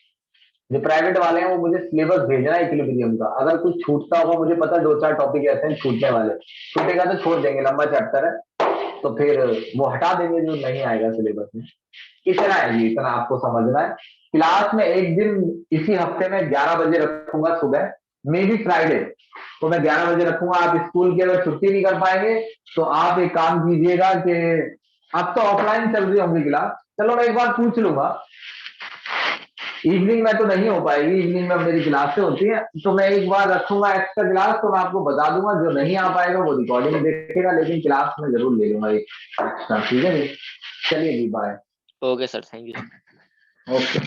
जो प्राइवेट वाले हैं वो मुझे सिलेबस भेजना है इक्विलिब्रियम का। अगर कुछ छूटता होगा, मुझे पता 2-4 टॉपिक ऐसे हैं छूटने वाले, छूटेगा तो छोड़ देंगे, लंबा चैप्टर है तो फिर वो हटा देंगे जो नहीं आएगा सिलेबस में। इतना है जी, इतना आपको समझना है। क्लास में एक दिन इसी हफ्ते में 11 बजे रखूंगा सुबह, मे बी फ्राइडे, तो मैं 11 बजे रखूंगा। आप स्कूल की अगर छुट्टी नहीं कर पाएंगे तो आप एक काम कीजिएगा कि अब तो ऑफलाइन चल रही होंगी क्लास, चलो मैं एक बार पूछ लूंगा। इवनिंग में तो नहीं हो पाएगी, इवनिंग में मेरी क्लासें होती है, तो मैं एक बार रखूंगा एक्स्ट्रा क्लास, तो मैं आपको बता दूंगा। जो नहीं आ पाएगा वो रिकॉर्डिंग देखेगा, लेकिन क्लास में जरूर ले लूंगा एक एक्स्ट्रा। ठीक है जी, चलिए जी, bye. Okay sir, thank you. Okay.